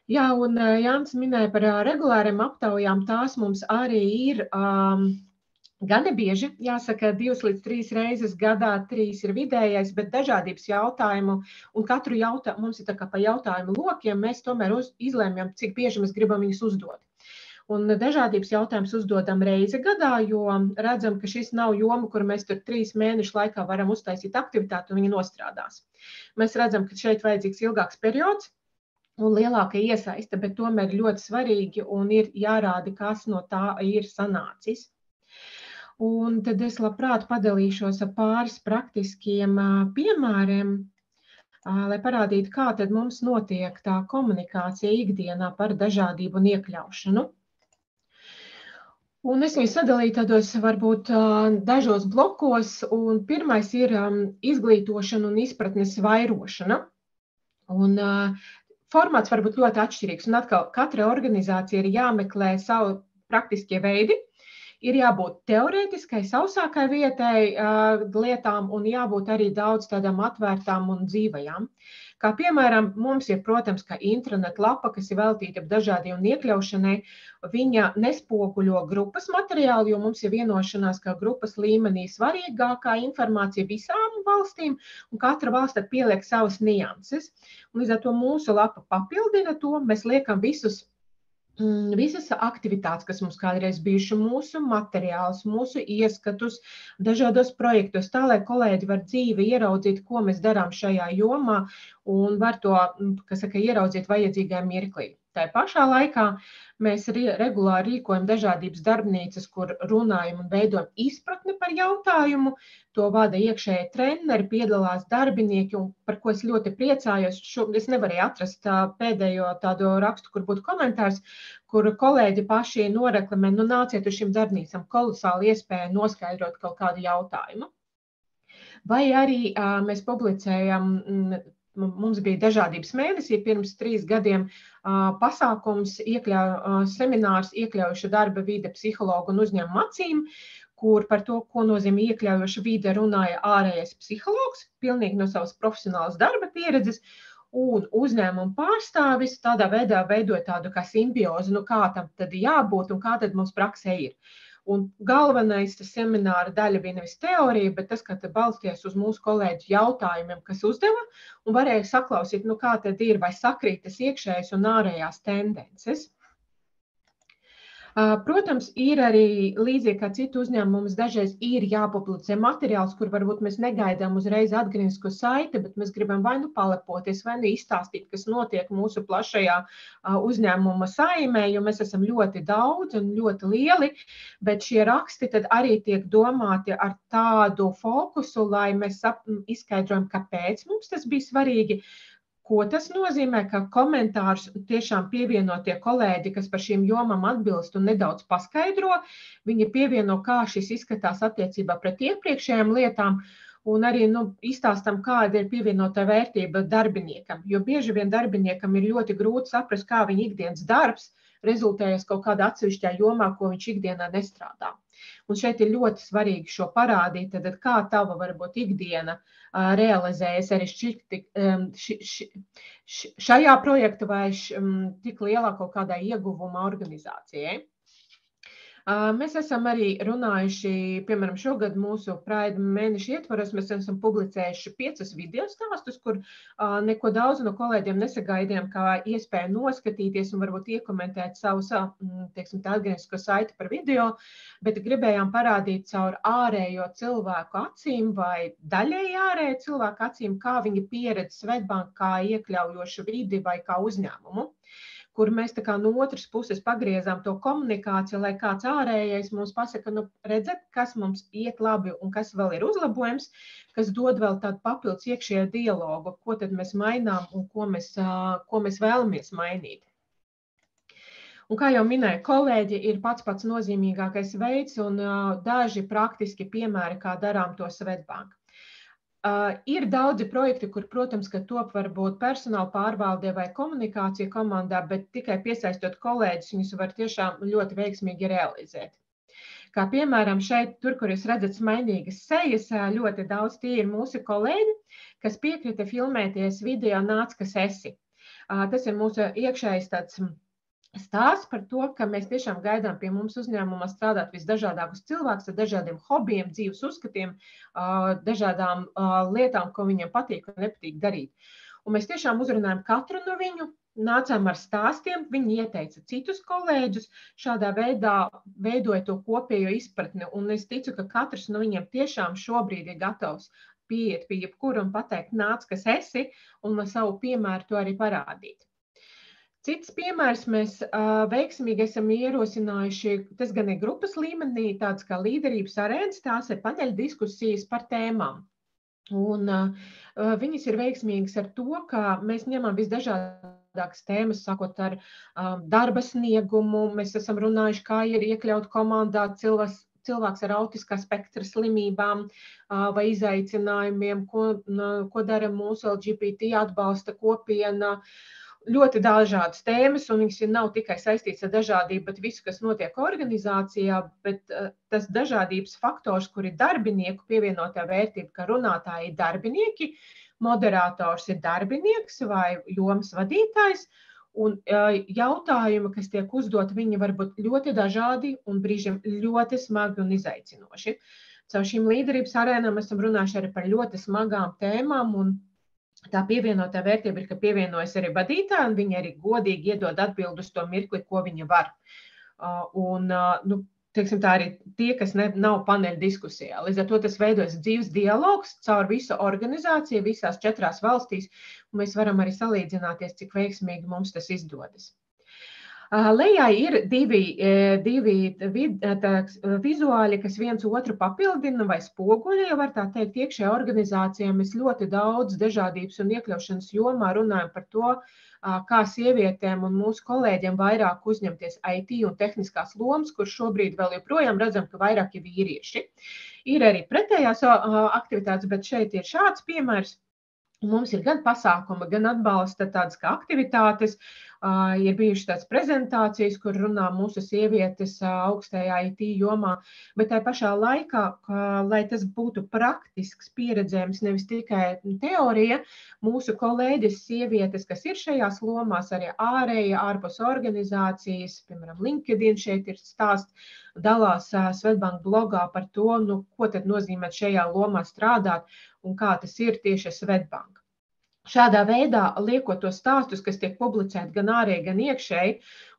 Jā, un Jānis minēja par regulāriem aptaujām, tās mums arī ir gana bieži, jāsaka, 2 līdz 3 reizes gadā, 3 ir vidējais, bet dažādības jautājumu, un katru jautājumu, mums ir tā kā pa jautājumu lokiem, mēs tomēr izlēmjam, cik bieži mēs gribam viņus uzdot. Un dažādības jautājumus uzdodam reizi gadā, jo redzam, ka šis nav joma, kur mēs tur 3 mēnešu laikā varam uztaisīt aktivitāti un viņi nostrādās. Mēs redzam, ka šeit vajadzīgs ilgāks periods un lielāka iesaiste, bet tomēr ļoti svarīgi un ir jārāda, kas no tā ir sanācis. Un tad es labprāt padalīšos ar pāris praktiskiem piemēriem, lai parādītu, kā tad mums notiek tā komunikācija ikdienā par dažādību un iekļaušanu. Un es viņu sadalīju tādos varbūt dažos blokos, un pirmais ir izglītošana un izpratnes vairošana. Un formāts var būt ļoti atšķirīgs, un atkal katrai organizācijai ir jāmeklē savu praktiskie veidi, ir jābūt teorētiskai, sausākai lietām, un jābūt arī daudz tādām atvērtām un dzīvajām. Kā piemēram, mums ir, protams, kā intranet lapa, kas ir veltīta dažādiem un iekļaušanai, viņa nespoguļo grupas materiālu, jo mums ir vienošanās, ka grupas līmenī svarīgākā informācija visām valstīm, un katra valsts pieliek savas nianses. Un līdz ar to mūsu lapa papildina to, mēs liekam visas aktivitātes, kas mums kādreiz bijuši, mūsu materiālus, mūsu ieskatus dažādos projektos, tā, lai kolēģi var dzīvi ieraudzīt, ko mēs darām šajā jomā un var to, ieraudzīt vajadzīgajā mirklī. Tā pašā laikā mēs regulāri rīkojam dažādības darbnīcas, kur runājam un veidojam izpratni par jautājumu. To vada iekšēji treneri, piedalās darbinieki, un par ko es ļoti priecājos. Es nevarēju atrast pēdējo tādu rakstu, kur būtu komentārs, kur kolēģi paši noreklamē, nāciet uz šīm darbnīcām, kolosāli iespēja noskaidrot kaut kādu jautājumu. Vai arī mēs publicējam, mums bija dažādības mēnesī, pirms 3 gadiem pasākums, seminārs iekļaujuša darba vide psihologu un uzņēmumu acīm, kur par to, ko nozīmē iekļaujoša vide, runāja ārējais psihologs, pilnīgi no savas profesionālas darba pieredzes, un uzņēmumu pārstāvis tādā veidā veidoja tādu kā simbiozi, kā tam tad jābūt un kā tad mums praksē ir. Un galvenais semināra daļa bija nevis teorija, bet tas, ka balstījās uz mūsu kolēģu jautājumiem, kas uzdeva, un varēja saklausīt, kā tad ir, vai sakrīt tas iekšējais un ārējās tendences. Protams, ir arī līdzīgi kā citu uzņēmumus, dažreiz ir jāpublicē materiāls, kur varbūt mēs negaidām uzreiz atgrieznisko saiti, bet mēs gribam vai nu palepoties, vai nu izstāstīt, kas notiek mūsu plašajā uzņēmuma saimē, jo mēs esam ļoti daudz un ļoti lieli, bet šie raksti tad arī tiek domāti ar tādu fokusu, lai mēs izskaidrojam, kāpēc mums tas bija svarīgi. Ko tas nozīmē, ka komentārus tiešām pievienotie kolēģi, kas par šīm jomām atbilst un nedaudz paskaidro, viņi pievieno, kā šis izskatās attiecībā pret iepriekšējām lietām, un arī izstāstam, kāda ir pievienotā vērtība darbiniekam, jo bieži vien darbiniekam ir ļoti grūti saprast, kā viņa ikdienas darbs rezultējas kaut kādā atsevišķā jomā, ko viņš ikdienā nestrādā. Un šeit ir ļoti svarīgi šo parādīt, tad kā tava varbūt ikdiena realizējas arī šajā projekta vai tik lielā kaut kādā ieguvuma organizācijai. Mēs esam arī runājuši, piemēram, šogad mūsu Pride mēneša ietvaros, mēs esam publicējuši 5 video stāstus, kur neko daudz no kolēģiem nesagaidījām, kā iespēja noskatīties un varbūt iekomentēt savu, teiksim, tā atgrieznisko saiti par video, bet gribējām parādīt caur ārējo cilvēku acīm vai daļēji ārējo cilvēku acīm, kā viņi pieredz Swedbank kā iekļaujošu vidi vai kā uzņēmumu, kur mēs tā kā no otras puses pagriezām to komunikāciju, lai kāds ārējais mums pasaka, redzat, kas mums iet labi un kas vēl ir uzlabojums, kas dod vēl tādu papildus iekšējo dialogu, ko tad mēs mainām un ko mēs vēlamies mainīt. Un kā jau minēju, kolēģi ir pats nozīmīgākais veids un daži praktiski piemēri, kā darām to Swedbank. Ir daudzi projekti, kur, protams, ka top varbūt personāla pārvaldē vai komunikācija komandā, bet tikai piesaistot kolēģus, viņus var tiešām ļoti veiksmīgi realizēt. Kā piemēram šeit, tur, kur jūs redzat smaidīgas sejas, ļoti daudz tie ir mūsu kolēģi, kas piekrita filmēties video Nāc, kas esi. Tas ir mūsu iekšējais tāds stāsts par to, ka mēs tiešām gaidām pie mums uzņēmumā strādāt visdažādākus cilvēkus ar dažādiem hobijiem, dzīves uzskatiem, dažādām lietām, ko viņiem patīk un nepatīk darīt. Un mēs tiešām uzrunājam katru no viņu, nācām ar stāstiem, viņi ieteica citus kolēģus, šādā veidā veidoja to kopējo izpratni, un es ticu, ka katrs no viņiem tiešām šobrīd ir gatavs pieiet pie jebkura un pateikt, nāc, kas esi, un ar savu piemēru to arī parādīt. Cits piemērs mēs veiksmīgi esam ierosinājuši, tas gan ir grupas līmenī, tāds kā līderības arēnas, tās ir paneļa diskusijas par tēmām. Un viņas ir veiksmīgas ar to, ka mēs ņemam visdažādākas tēmas, sākot ar darba sniegumu, mēs esam runājuši, kā ir iekļaut komandā cilvēks ar autiskā spektra slimībām vai izaicinājumiem, ko dara mūsu LGBT atbalsta kopiena. Ļoti dažādas tēmas, un viņas nav tikai saistīts ar dažādību, bet visu, kas notiek organizācijā, bet tas dažādības faktors, kur ir darbinieku pievienotā vērtība, ka runātāji ir darbinieki, moderators ir darbinieks vai jomas vadītājs, un jautājumi, kas tiek uzdot, viņi var būt ļoti dažādi un brīžiem ļoti smagi un izaicinoši. Caur šīm līderības arēnām esam runājuši arī par ļoti smagām tēmām, un tā pievienotā vērtība ir, ka pievienojas arī vadītāji, un viņi arī godīgi iedod atbildi uz to mirkli, ko viņi var. Teiksim, tā arī tie, kas nav paneļa diskusijā. Līdz ar to tas veidojas dzīves dialogs caur visu organizāciju, visās 4 valstīs, un mēs varam arī salīdzināties, cik veiksmīgi mums tas izdodas. Lejā ir divi vizuāļi, kas viens otru papildina vai spoguļa, ja var tā teikt, iekšējā organizācijā mēs ļoti daudz dažādības un iekļaušanas jomā runājam par to, kā sievietēm un mūsu kolēģiem vairāk uzņemties IT un tehniskās lomas, kur šobrīd vēl joprojām redzam, ka vairāk ir vīrieši. Ir arī pretējās aktivitātes, bet šeit ir šāds piemērs. Mums ir gan pasākumi, gan atbalsta tādas kā aktivitātes, ir bijušas tādas prezentācijas, kur runā mūsu sievietes augstajā IT jomā, bet tā pašā laikā, lai tas būtu praktisks pieredzējums, nevis tikai teorija, mūsu kolēģis sievietes, kas ir šajās lomās, arī ārpus organizācijas, piemēram, LinkedIn šeit ir stāsts, dalās Swedbank blogā par to, ko tad nozīmē šajā lomā strādāt un kā tas ir tieši Swedbank. Šādā veidā, liekot tos stāstus, kas tiek publicēti gan ārēji, gan iekšēji,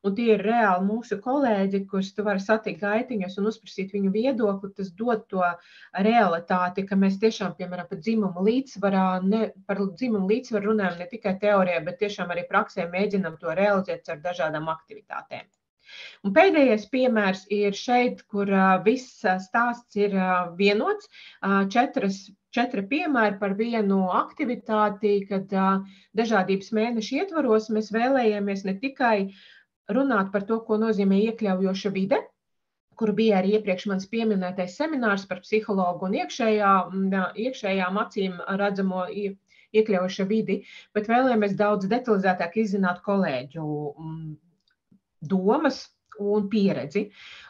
un tie ir reāli mūsu kolēģi, kurus tu vari satikt gaitiņos un uzprasīt viņu viedokli, tas dod to realitāti, ka mēs tiešām, piemēram, par dzimumu līdzsvaru runājam ne tikai teorijā, bet tiešām arī praksē mēģinam to realizēt ar dažādām aktivitātēm. Un pēdējais piemērs ir šeit, kur viss stāsts ir vienots, 4 piemēri par vienu aktivitāti, kad dažādības mēneša ietvaros mēs vēlējāmies ne tikai runāt par to, ko nozīmē iekļaujoša vide, kur bija arī iepriekš mans pieminētais seminārs par psihologu un iekšējām acīm redzamo iekļaujoša vidi, bet vēlējāmies daudz detalizētāk izzināt kolēģu domas un pieredzi.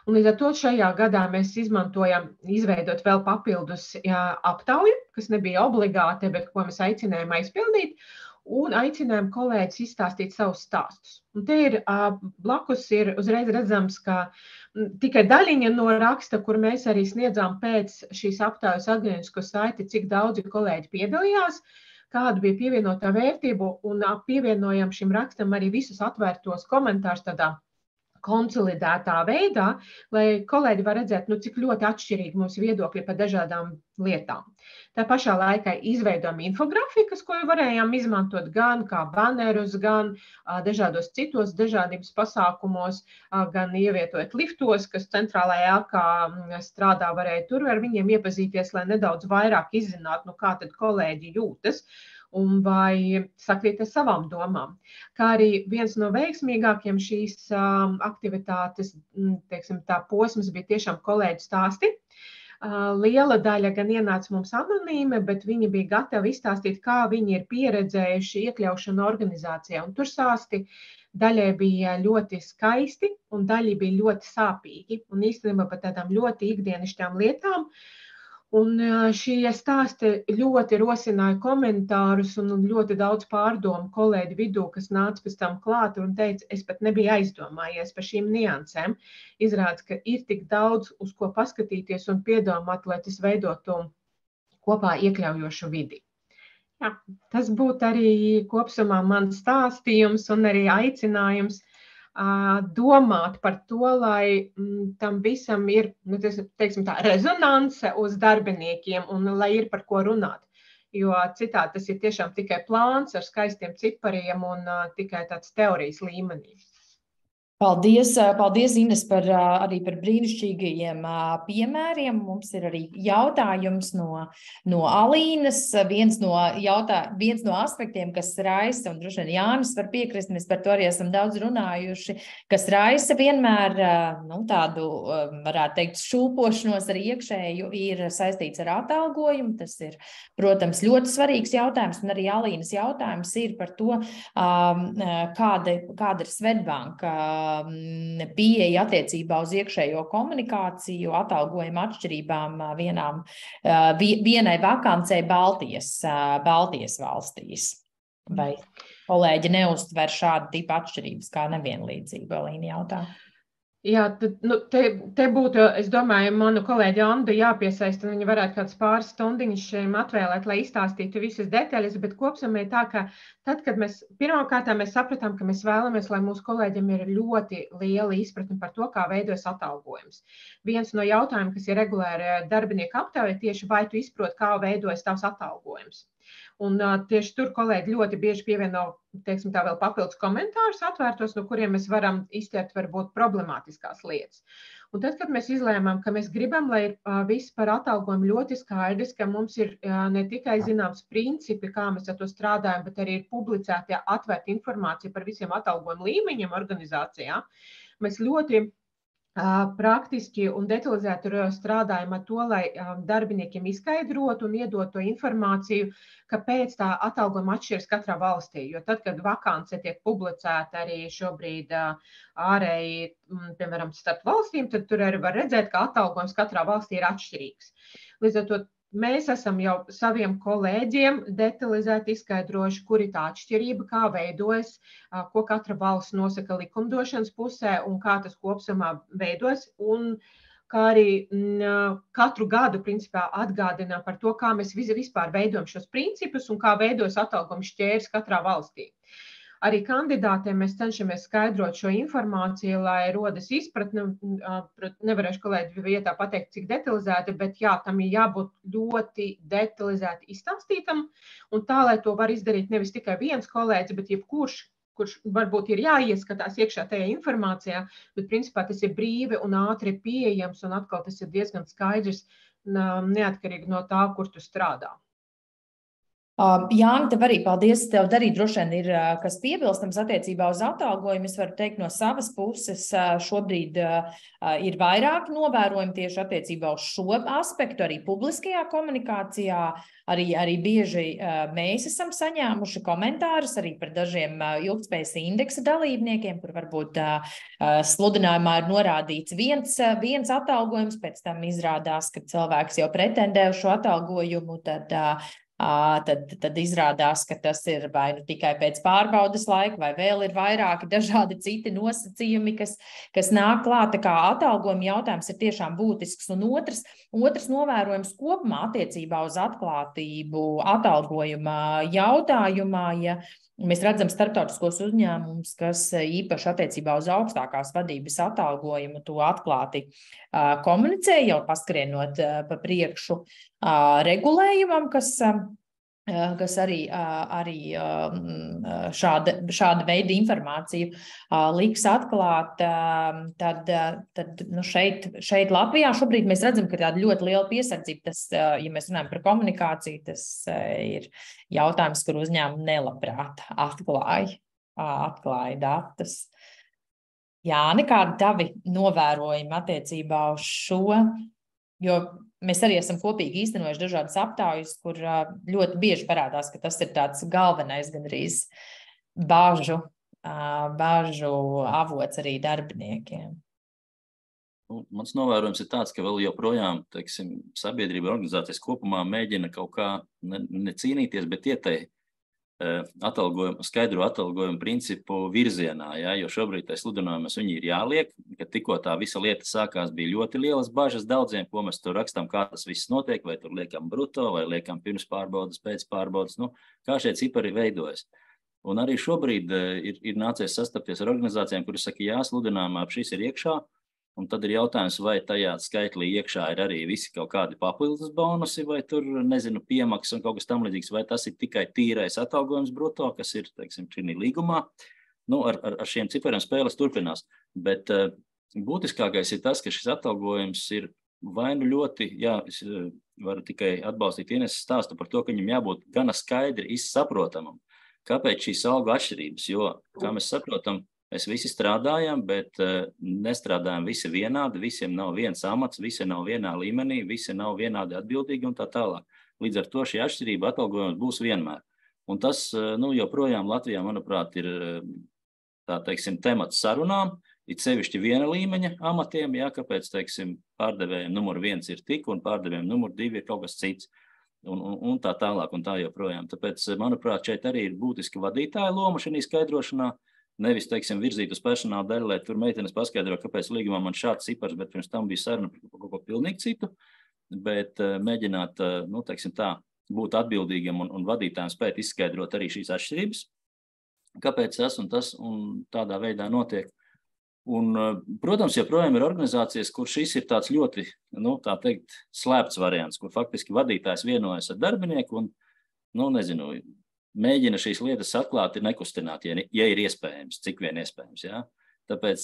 Un līdz ar to šajā gadā mēs izmantojam izveidot vēl papildus aptauju, kas nebija obligāti, bet ko mēs aicinājām aizpildīt, un aicinājām kolēģis izstāstīt savus stāstus. Un te ir blakus ir uzreiz redzams, ka tikai daļiņa no raksta, kur mēs arī sniedzām pēc šīs aptaujas atgrieznisko saiti, cik daudzi kolēģi piedalījās, kāda bija pievienotā vērtība, un pievienojam šim rakstam arī visus atvērtos komentārus tādā konsolidētā veidā, lai kolēģi var redzēt, cik ļoti atšķirīgi mūsu viedokļi par dažādām lietām. Tā pašā laikā izveidojam infografikas, ko varējām izmantot gan kā banerus, gan dažādos citos dažādības pasākumos, gan ievietojot liftos, kas centrālajā ēkā strādā, varēja tur ar viņiem iepazīties, lai nedaudz vairāk izzinātu, kā tad kolēģi jūtas un vai sakrīt ar savām domām. Kā arī viens no veiksmīgākiem šīs aktivitātes, teiksim, tā posms bija tiešām kolēģu stāsti. Liela daļa gan ienāca mums anonīme, bet viņi bija gatavi izstāstīt, kā viņi ir pieredzējuši iekļaušanu organizācijā. Un tur stāsti daļai bija ļoti skaisti un daļai bija ļoti sāpīgi. Un īstenībā par tādām ļoti ikdienišķām lietām. Un šie stāsti ļoti rosināja komentārus un ļoti daudz pārdomu kolēģu vidū, kas nāca pēc tam klāt un teica, es pat nebiju aizdomājies par šīm niansēm. Izrādās, ka ir tik daudz, uz ko paskatīties un piedomāt, lai tas veidotu kopā iekļaujošu vidi. Jā, tas būtu arī kopsumā mans stāstījums un arī aicinājums domāt par to, lai tam visam ir, teiksim tā, rezonanse uz darbiniekiem un lai ir par ko runāt. Jo citādi tas ir tiešām tikai plāns ar skaistiem cipariem un tikai tāds teorijas līmenī. Paldies, Ines, arī par brīnišķīgajiem piemēriem. Mums ir arī jautājums no Alīnas. Viens no aspektiem, kas raisa, un droši vien Jānis var piekrist, mēs par to arī esam daudz runājuši, kas raisa vienmēr tādu, varētu teikt, šūpošanos ar iekšēju, ir saistīts ar atalgojumu. Tas ir, protams, ļoti svarīgs jautājums, un arī Alīnas jautājums ir par to, kāda ir Swedbank pieeja attiecībā uz iekšējo komunikāciju, atalgojuma atšķirībām vienai vakancei Baltijas valstīs. Vai kolēģi neuztver šādu tipu atšķirības kā nevienlīdzību? Alīna jautā. Jā, te būtu, es domāju, manu kolēģi Andu jāpiesaista, un viņa varētu kāds pāris stundiņas šiem atvēlēt, lai izstāstītu visas detaļas, bet kopsumē tā, ka tad, kad pirmkārt mēs sapratām, ka mēs vēlamies, lai mūsu kolēģiem ir ļoti liela izpratne par to, kā veidojas atalgojums. Viens no jautājumiem, kas ir regulāri darbinieku aptaujā, tieši vai tu izproti, kā veidojas tavs atalgojums. Un tieši tur kolēģi ļoti bieži pievieno, teiksim tā, vēl papildus komentārus atvērtos, no kuriem mēs varam izķert varbūt problemātiskās lietas. Un tad, kad mēs izlēmām, ka mēs gribam, lai ir viss par atalgojumu ļoti skaidrs, ka mums ir ne tikai zināms principi, kā mēs ar to strādājam, bet arī ir publicēta atvērta informācija par visiem atalgojumu līmeņiem organizācijā, mēs ļoti praktiski un detalizēti strādājam ar to, lai darbiniekiem izskaidrotu un iedot to informāciju, kāpēc tā atalgojuma atšķiras katrā valstī. Jo tad, kad vakance tiek publicēta arī šobrīd ārēji, piemēram, starp valstīm, tad tur arī var redzēt, ka atalgojums katrā valstī ir atšķirīgs. Līdz ar to mēs esam jau saviem kolēģiem detalizēti izskaidrojuši, kur ir tā atšķirība, kā veidojas, ko katra valsts nosaka likumdošanas pusē un kā tas kopsumā veidojas un kā arī katru gadu principā atgādina par to, kā mēs vispār veidojam šos principus un kā veidojas atalgojuma šķērs katrā valstī. Arī kandidātiem mēs cenšamies skaidrot šo informāciju, lai rodas izpratne. Nevarēšu kolēģi vietā pateikt, cik detalizēti, bet jā, tam ir jābūt ļoti detalizēti izstāstītam. Un tā, lai to var izdarīt nevis tikai viens kolēģis, bet jebkurš, kurš varbūt ir jāieskatās iekšā tajā informācijā, bet principā tas ir brīvi un ātri pieejams, un atkal tas ir diezgan skaidrs, neatkarīgi no tā, kur tu strādā. Jāni, tev arī paldies. Tev arī droši vien ir kas piebilstams attiecībā uz atalgojumu. Es varu teikt no savas puses, šobrīd ir vairāk novērojumi tieši attiecībā uz šo aspektu, arī publiskajā komunikācijā. Arī bieži mēs esam saņēmuši komentārus arī par dažiem ilgtspējas indeksa dalībniekiem, kur varbūt sludinājumā ir norādīts viens atalgojums, pēc tam izrādās, ka cilvēks jau pretendē uz šo atalgojumu, tad izrādās, ka tas ir vai nu tikai pēc pārbaudes laika, vai vēl ir vairāki dažādi citi nosacījumi, kas nāk klāt. Tā kā atalgojuma jautājums ir tiešām būtisks. Un otrs novērojums kopumā attiecībā uz atklātību atalgojuma jautājumā, ja mēs redzam starptautiskos uzņēmumus, kas īpaši attiecībā uz augstākās vadības atalgojumu to atklāti komunicē, jau paskrienot pa priekšu regulējumam, kas arī šāda veida informāciju liks atklāt, tad šeit Latvijā šobrīd mēs redzam, ka tāda ļoti liela piesardzība. Tas, ja mēs runājam par komunikāciju, tas ir jautājums, kur uzņēmumi nelabprāt atklāja datus. Jāni, kādi tavi novērojumi attiecībā uz šo? Jo mēs arī esam kopīgi īstenojuši dažādas aptaujas, kur ļoti bieži parādās, ka tas ir tāds galvenais gandrīz bāžu avots arī darbiniekiem. Mans novērojums ir tāds, ka vēl joprojām, teiksim, sabiedrība organizācijas kopumā mēģina kaut kā necīnīties, bet ieteikt skaidro atalgojumu principu virzienā, ja, jo šobrīd tai sludinājumos viņi ir jāliek, ka tikko tā visa lieta sākās, bija ļoti lielas bažas daudziem, ko mēs tur rakstam, kā tas viss notiek, vai tur liekam bruto, vai liekam pirms pārbaudas, pēc pārbaudas, kā šie cipari veidojas. Un arī šobrīd ir nācies sastapties ar organizācijām, kuras saka, jā, sludinājumā šis ir iekšā, un tad ir jautājums, vai tajā skaitlī iekšā ir arī visi kaut kādi papildus bonusi, vai tur, nezinu, piemaksas un kaut kas tam līdzīgs, vai tas ir tikai tīrais atalgojums bruto, kas ir, teiksim, šī līgumā. Ar šiem cipariem spēles turpinās. Bet būtiskākais ir tas, ka šis atalgojums ir vai nu ļoti, jā, es varu tikai atbalstīt Ineses stāstu par to, ka viņam jābūt gana skaidri izsaprotamam. Kāpēc šīs algu atšķirības? Jo, kā mēs saprotam, mēs visi strādājam, bet nestrādājam visi vienādi, visiem nav viens amats, visi nav vienā līmenī, visi nav vienādi atbildīgi un tā tālāk. Līdz ar to šī atšķirība atalgojums būs vienmēr. Un tas, joprojām Latvijā, manuprāt, ir, tā teiksim, temats sarunām, it sevišķi viena līmeņa amatiem, jā, kāpēc, teiksim, pārdevējiem numur 1 ir tik un pārdevējiem numur 2 ir kaut kas cits. Un tā tālāk un tā joprojām. Tāpēc, manuprāt, šeit arī ir būtiski vadītāja loma šī skaidrošanā. Nevis, teiksim, virzīt uz personāla daļu, lai tur meitenes paskaidro, kāpēc līgumā man šāds cipars, bet pirms tam bija saruna par kaut ko pilnīgi citu, bet mēģināt, teiksim tā, būt atbildīgam un vadītājiem spēt izskaidrot arī šīs atšķirības, kāpēc tas un tādā veidā notiek. Un, protams, joprojām ir organizācijas, kur šis ir tāds ļoti, tā teikt, slēpts variants, kur faktiski vadītājs vienojas ar darbinieku un, nezinu, mēģina šīs lietas atklāt, ir nekustināt, ja ir iespējams, cik vien iespējams. Ja? Tāpēc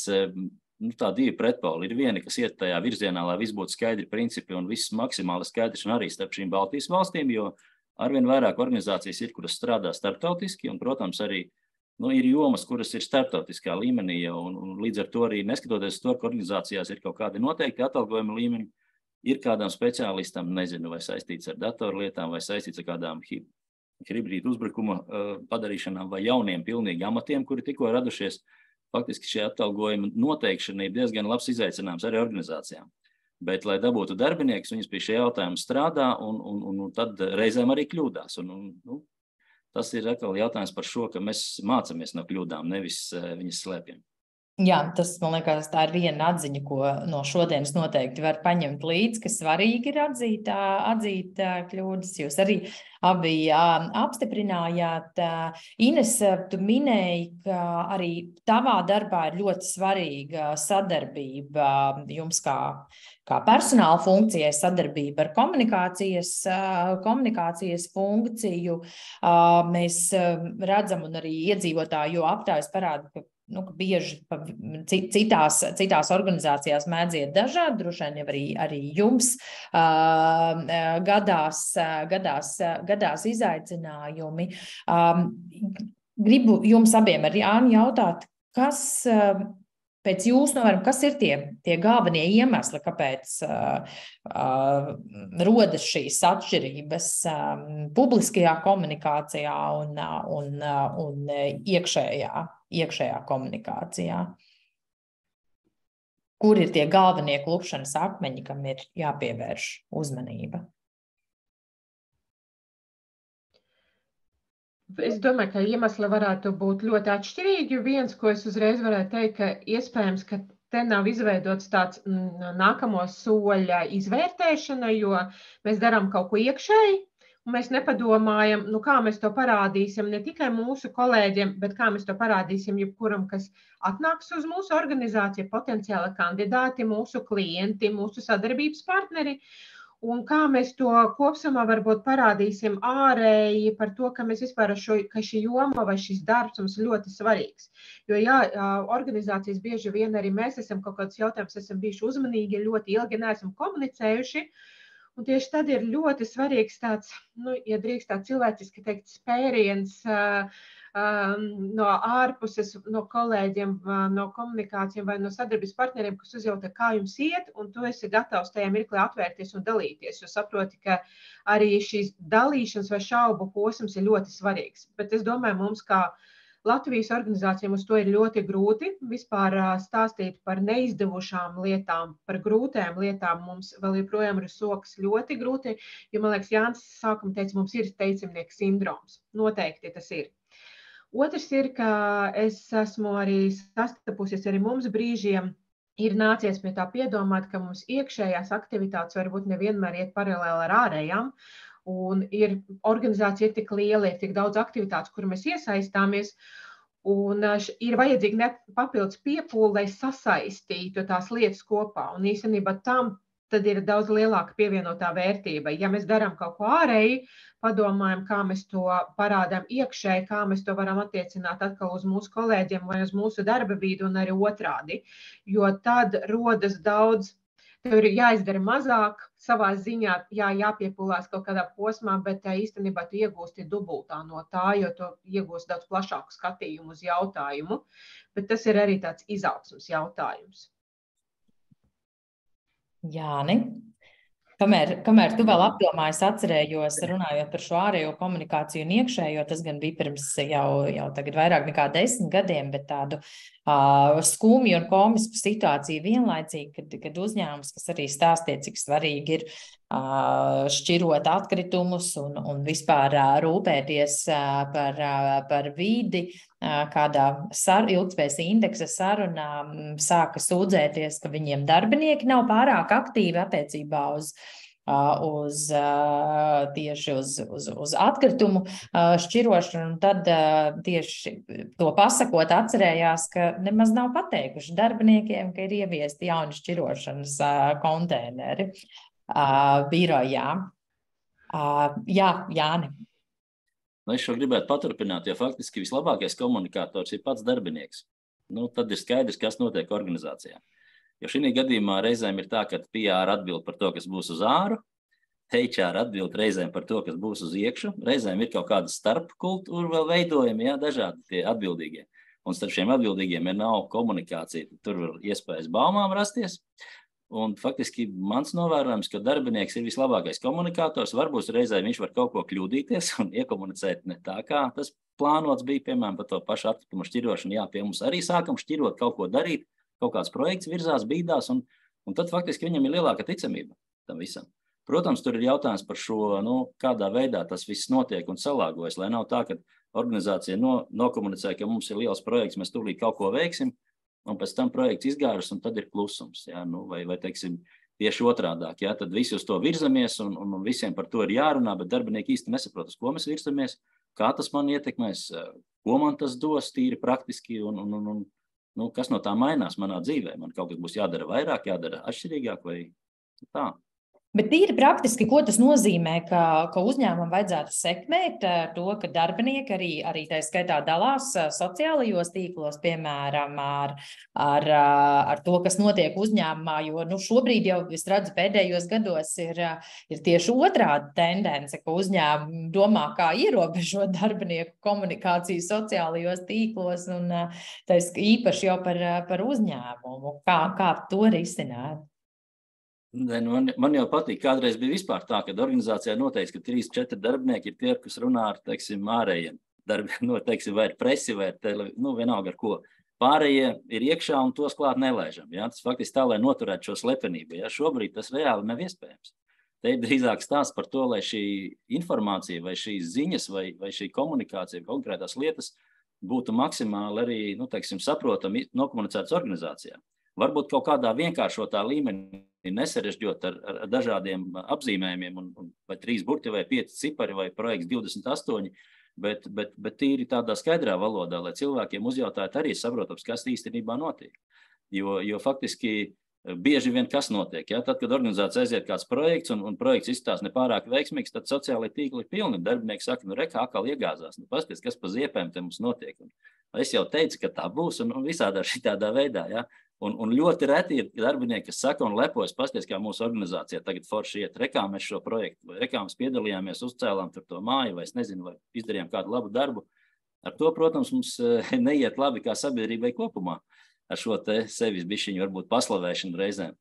tā divi pretpoli ir vieni, kas iet tajā virzienā, lai viss būtu skaidri principi un viss maksimāli skaidrs un arī starp šīm Baltijas valstīm, jo arvien vairāk organizācijas ir, kuras strādā starptautiski un, protams, arī ir jomas, kuras ir starptautiskā līmenī un līdz ar to arī neskatoties to, ka organizācijās ir kaut kādi noteikti atalgojuma līmeņi, ir kādam speciālistam, nezinu, vai saistīts ar datorlietām, vai saistīts ar kādām hibrīdu uzbrukuma padarīšanām vai jauniem pilnīgi amatiem, kuri tikko radušies. Faktiski šie atalgojumi noteikšana ir diezgan labs izaicinājums arī organizācijām. Bet, lai dabūtu darbinieks, viņas pie šie jautājumi strādā un tad reizēm arī kļūdās. Tas ir atkal jautājums par šo, ka mēs mācamies no kļūdām, nevis viņas slēpjam. Jā, tas, man liekas, tā ir viena atziņa, ko no šodienas noteikti var paņemt līdzi, ka svarīgi ir atzīt kļūdas. Jūs arī abi apstiprinājāt. Ines, tu minēji, ka arī tavā darbā ir ļoti svarīga sadarbība jums kā personāla funkcijai, sadarbība ar komunikācijas funkciju. Mēs redzam, un arī iedzīvotāju aptaujas parāda, ka bieži citās organizācijās mēdz iet dažādi, droši vien jau arī jums gadās izaicinājumi. Gribu jums abiem ar Jāni jautāt, kas pēc jūsu novērtējuma, kas ir tie galvenie iemesli, kāpēc rodas šīs atšķirības publiskajā komunikācijā un iekšējā komunikācijā? Kur ir tie galvenie klupšanas akmeņi, kam ir jāpievērš uzmanība? Es domāju, ka iemesli varētu būt ļoti atšķirīgi. Viens, ko es uzreiz varētu teikt, ka iespējams, ka te nav izveidots tāds nākamo soļa izvērtēšana, jo mēs darām kaut ko iekšēji, un mēs nepadomājam, kā mēs to parādīsim ne tikai mūsu kolēģiem, bet kā mēs to parādīsim jebkuram, kas atnāks uz mūsu organizāciju, potenciāli kandidāti, mūsu klienti, mūsu sadarbības partneri. Un kā mēs to kopsumā varbūt parādīsim ārēji par to, ka mēs vispār ka šī joma vai šis darbs mums ļoti svarīgs. Jo organizācijas bieži vien arī mēs esam kaut kādus jautājumus, esam bijuši uzmanīgi, ļoti ilgi neesam komunicējuši. Un tieši tad ir ļoti svarīgs tāds, ja drīkst tā cilvēciski teikt, spēriens no ārpuses, no kolēģiem, no komunikācijām vai no sadarbības partneriem, kas uzjautā, kā jums iet, un tu esi gatavs tajā mirklī atvērties un dalīties, jo saproti, ka arī šīs dalīšanas vai šaubu posms ir ļoti svarīgs. Bet es domāju, mums kā Latvijas organizācijām uz to ir ļoti grūti vispār stāstīt par neizdevušām lietām, par grūtām lietām. Mums vēl joprojām ir sokas ļoti grūti, jo, man liekas, Jānis sākumā teica, mums ir teicamnieka sindroms. Noteikti tas ir. Otrs ir, ka es esmu arī sastapusies arī mums brīžiem, ir nācies pie tā piedomāt, ka mums iekšējās aktivitātes varbūt nevienmēr iet paralēli ar ārējām, un organizācija ir tik liela, ir tik daudz aktivitātes, kur mēs iesaistāmies, un ir vajadzīgi papildus piepūle, lai sasaistītu tās lietas kopā, un īstenībā tam tad ir daudz lielāka pievienotā vērtība. Ja mēs darām kaut ko ārēji, padomājam, kā mēs to parādām iekšēji, kā mēs to varam attiecināt atkal uz mūsu kolēģiem vai uz mūsu darba vidi un arī otrādi. Jo tad rodas daudz, tev ir jāizdara mazāk, savā ziņā jāpiepūlās kaut kādā posmā, bet īstenībā tu iegūsti dubultā no tā, jo tu iegūsti daudz plašāku skatījumu uz jautājumu. Bet tas ir arī tāds izaugsmes jautājums. Jāni, kamēr tu vēl apdomājies, atcerējos, runājot par šo ārējo komunikāciju un iekšējo, tas gan bija pirms jau tagad vairāk nekā 10 gadiem, bet tādu skumju un komisku situāciju vienlaicīgi, kad uzņēmums, kas arī stāstīja, cik svarīgi ir šķirot atkritumus un vispār rūpēties par vidi, kādā ilgtspējas indeksa sarunā sāka sūdzēties, ka viņiem darbinieki nav pārāk aktīvi attiecībā tieši uz atkritumu šķirošanu, un tad tieši to pasakot atcerējās, ka nemaz nav pateikuši darbiniekiem, ka ir ieviesti jauni šķirošanas konteineri birojā. Jā, Jāni. Es šo gribētu paturpināt, jo faktiski vislabākais komunikators ir pats darbinieks. Tad ir skaidrs, kas notiek organizācijā. Jo šī gadījumā reizēm ir tā, ka PR atbild par to, kas būs uz āru, HR atbild reizēm par to, kas būs uz iekšu, reizēm ir kaut kāda starpkultūra vēl veidojumi, dažādi tie atbildīgie. Un starp šiem atbildīgiem nav komunikācija, tur var iespējas baumām rasties. Un faktiski mans novērojums, ka darbinieks ir vislabākais komunikators, varbūt reizē viņš var kaut ko kļūdīties un iekomunicēt ne tā, kā tas plānots bija, piemēram, par to pašu atkritumu šķirošanu. Jā, pie mums arī sākam šķirot, kaut ko darīt, kaut kāds projekts virzās, bīdās, un tad faktiski viņam ir lielāka ticamība tam visam. Protams, tur ir jautājums par šo, kādā veidā tas viss notiek un salāgojas, lai nav tā, ka organizācija nokomunicē, ka mums ir liels projekts, mēs tūlīt kaut ko veiksim, un pēc tam projekts izgāžas, un tad ir klusums. Jā, nu, vai teiksim, tieši otrādāk. Jā, tad visi uz to virzamies, un visiem par to ir jārunā, bet darbinieki īsti nesaprot, uz ko mēs virzamies, kā tas man ietekmēs, ko man tas dos tīri praktiski, un kas no tā mainās manā dzīvē. Man kaut kas būs jādara vairāk, jādara atšķirīgāk vai tā. Bet tīri praktiski, ko tas nozīmē, ka uzņēmumam vajadzētu sekmēt to, ka darbinieki arī tā skaitā dalās sociālajos tīklos, piemēram, ar to, kas notiek uzņēmumā, jo šobrīd jau es redzu pēdējos gados ir tieši otrāda tendence, ka uzņēmumi domā, kā ierobežot darbinieku komunikāciju sociālajos tīklos un īpaši jau par uzņēmumu. Kā to risināt? Man jau patīk, kādreiz bija vispār tā, kad organizācijā noteikts, ka 3-4 darbinieki ir tie, kas runā ar, teiksim, ārējiem darbiem, teiksim, vai ar presi, vai ar vienalga ar ko. Pārējie ir iekšā un tos klāt nelaižam. Ja? Tas faktiski tā, lai noturētu šo slepenību. Ja? Šobrīd tas reāli nav iespējams. Te ir drīzāk stāsts par to, lai šī informācija vai šīs ziņas vai šī komunikācija, konkrētās lietas būtu maksimāli arī, teiksim, saprotami nokomunicētas organizācijā. Varbūt kaut kādā vienkāršotā līmenī nesarežģot ar dažādiem apzīmējumiem, vai 3 burti, vai 5 cipari, vai projekts 28, bet tīri tādā skaidrā valodā, lai cilvēkiem uzjautāt arī saprotams, kas īstenībā notiek. Jo faktiski bieži vien kas notiek. Ja? Tad, kad organizācija aiziet kāds projekts, un projekts izskatās nepārāk veiksmīgs, tad sociālai tīkli ir pilni. Darbinieki saka, kā atkal iegāzās. Pasties, kas pa ziepēm te mums notiek. Un es jau teicu, ka tā būs, un visādā šitādā veidā. Ja? Un ļoti reti ir darbinieki, kas saka un lepojas, pasties, kā mūsu organizācija tagad forši iet, rekā mēs šo projektu, vai rekā mēs piedalījāmies, uzcēlām tur to māju, vai es nezinu, vai izdarījām kādu labu darbu. Ar to, protams, mums neiet labi kā sabiedrībai kopumā, ar šo te sevis bišķiņu varbūt paslavēšanu reizēm.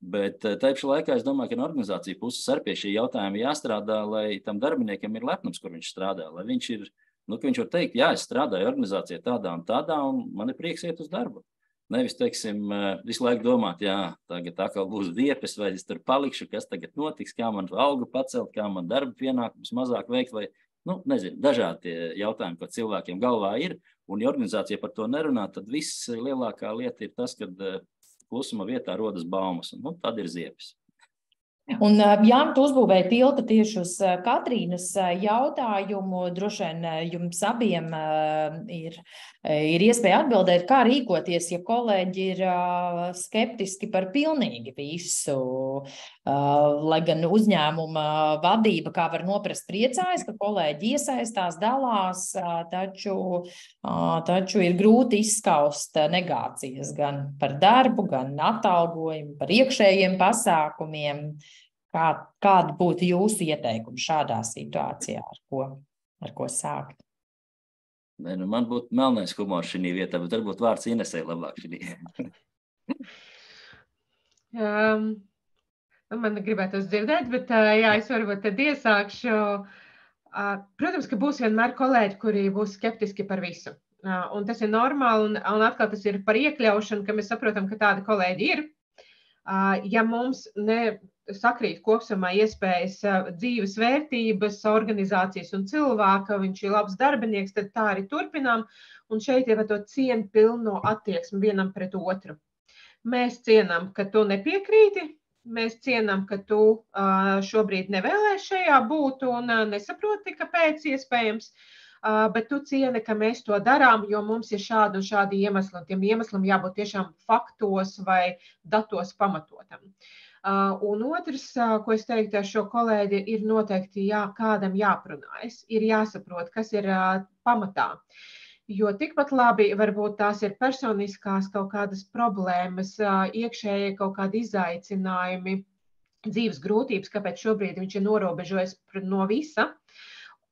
Bet tā pašā laikā es domāju, ka no organizācija puses arī pie šī jautājuma jāstrādā, lai tam darbiniekam ir lepnums, kur viņš strādā, lai viņš ir, ka viņš var teikt, jā, es strādāju organizācijā tādā un tādā, un man ir prieks iet uz darbu. Nevis, teiksim, visu laiku domāt, jā, tagad atkal būs diepes, vai es tur palikšu, kas tagad notiks, kā man algu pacelt, kā man darba pienākums mazāk veikt, vai, nezinu, dažādi jautājumi, ko cilvēkiem galvā ir, un ja organizācija par to nerunā, tad viss lielākā lieta ir tas, kad klusuma vietā rodas baumas, un tad ir ziepes. Un, Jāni, tu uzbūvēji tiltu tieši uz Katrīnas jautājumu. Droši vien jums abiem ir iespēja atbildēt, kā rīkoties, ja kolēģi ir skeptiski par pilnīgi visu. Lai gan uzņēmuma vadība, kā var noprast, priecājas, ka kolēģi iesaistās, dalās, taču ir grūti izskaust negācijas gan par darbu, gan atalgojumu, par iekšējiem pasākumiem. Kāda būtu jūsu ieteikumi šādā situācijā, ar ko sākt? Man būtu melnais humors šī vietā, bet varbūt vārds Inesei labāk šī. Man gribētu dzirdēt, bet jā, es varbūt tad iesākšu. Protams, ka būs vienmēr kolēģi, kuri būs skeptiski par visu. Un tas ir normāli, un atkal tas ir par iekļaušanu, ka mēs saprotam, ka tādi kolēģi ir. Ja mums sakrīt kopsumā iespējas dzīves vērtības, organizācijas un cilvēka, viņš ir labs darbinieks, tad tā arī turpinām. Un šeit ir to cienpilno attieksmi vienam pret otru. Mēs cienam, ka tu nepiekrīti, mēs cienam, ka tu šobrīd nevēlēs šajā būt un nesaproti, kāpēc iespējams. Bet tu cieni, ka mēs to darām, jo mums ir šādi un šādi iemesli, un tiem iemesliem jābūt tiešām faktos vai datos pamatotam. Un otrs, ko es teiktu ar šo kolēģi, ir noteikti kādam jāprunājas, ir jāsaprot, kas ir pamatā. Jo tikpat labi varbūt tās ir personiskās kaut kādas problēmas, iekšēji kaut kādi izaicinājumi, dzīves grūtības, kāpēc šobrīd viņš ir norobežojies no visa.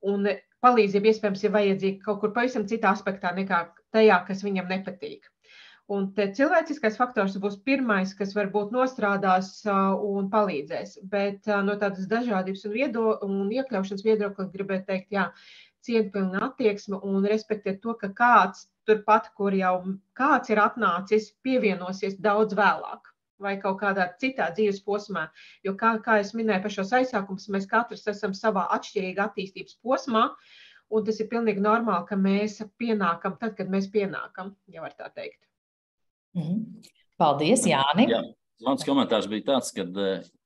Un palīdzība iespējams ir vajadzīga kaut kur pavisam citā aspektā nekā tajā, kas viņam nepatīk. Un te cilvēciskais faktors būs pirmais, kas varbūt nostrādās un palīdzēs. Bet no tādas dažādības un iekļaušanas viedokļa gribētu teikt, cienpilna attieksme un respektēt to, ka kāds turpat, kur jau kāds ir atnācis, pievienosies daudz vēlāk. Vai kaut kādā citā dzīves posmā. Jo, kā es minēju pašos aizsākumus, mēs katrs esam savā atšķirīgā attīstības posmā, un tas ir pilnīgi normāli, ka mēs pienākam tad, kad mēs pienākam, ja var tā teikt. Paldies, Jāni. Jā, mans komentārs bija tāds, ka,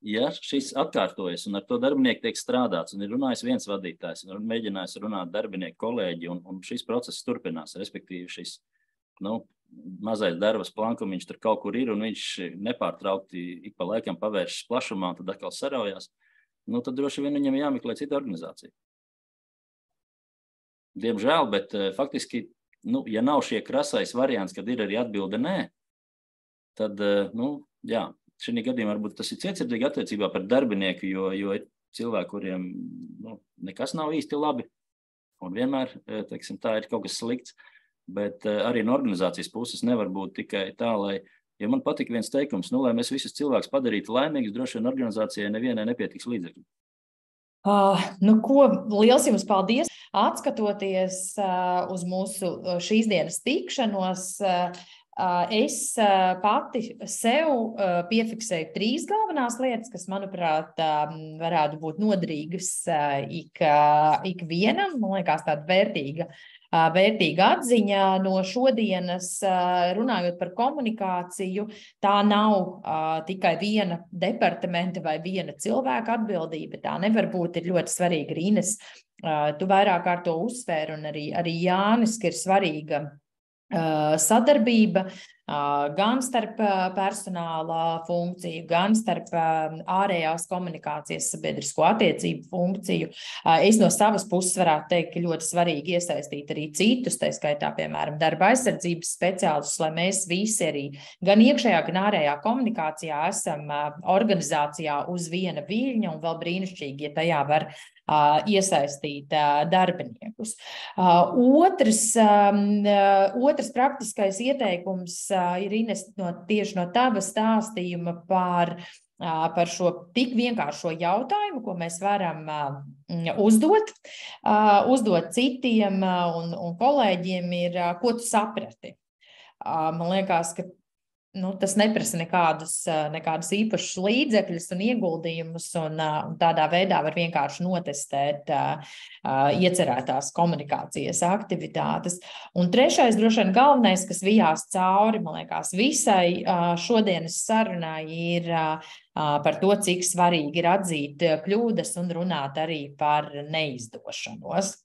ja šis atkārtojas un ar to darbinieku tiek strādāts un ir runājis viens vadītājs un mēģinājis runāt darbinieku kolēģi un šis process turpinās, respektīvi šis, mazais darbas plankumiņš tur kaut kur ir un viņš nepārtraukti ik pa laikam pavēršas plašumā un tad atkal saraujās, tad droši vien viņam jāmeklē cita organizācija. Diemžēl, bet faktiski, ja nav šie krasais variants, kad ir arī atbilde nē, tad, jā, šī gadījumā varbūt tas ir cietsirdīgi attiecībā par darbinieku, jo ir cilvēki, kuriem nekas nav īsti labi un vienmēr, teiksim, tā ir kaut kas slikts. Bet arī no organizācijas puses nevar būt tikai tā, ja man patika viens teikums, lai mēs visus cilvēkus padarītu laimīgus, droši vien organizācijai nevienai nepietiks līdzekļu. Liels jums paldies! Atskatoties uz mūsu šīs dienas tikšanos, es pati sev piefiksēju 3 galvenās lietas, kas, manuprāt, varētu būt nodrīgas ik vienam, man liekas, tāda vērtīga atziņa no šodienas, runājot par komunikāciju. Tā nav tikai viena departamenta vai viena cilvēka atbildība, tā nevar būt, ir ļoti svarīga. Ines, tu vairāk kārt to uzsvēri, un arī Jānis, ka ir svarīga sadarbība gan starp personāla funkciju, gan starp ārējās komunikācijas sabiedrisko attiecību funkciju. Es no savas puses varētu teikt, ka ļoti svarīgi iesaistīt arī citus, tā skaitā, piemēram, darba aizsardzības speciālistus, lai mēs visi arī gan iekšējā, gan ārējā komunikācijā esam organizācijā uz viena viļņa, un vēl brīnišķīgi, ja tajā var iesaistīt darbiniekus. Otrs praktiskais ieteikums ir, Ines, tieši no tava stāstījuma par šo tik vienkāršo jautājumu, ko mēs varam uzdot citiem un kolēģiem, ir, ko tu saprati. Man liekas, ka tas neprasa nekādus īpašus līdzekļus un ieguldījumus, un tādā veidā var vienkārši notestēt iecerētās komunikācijas aktivitātes. Un trešais, droši vien galvenais, kas vijās cauri, man liekas, visai šodienas sarunai, ir par to, cik svarīgi ir atzīt kļūdas un runāt arī par neizdošanos.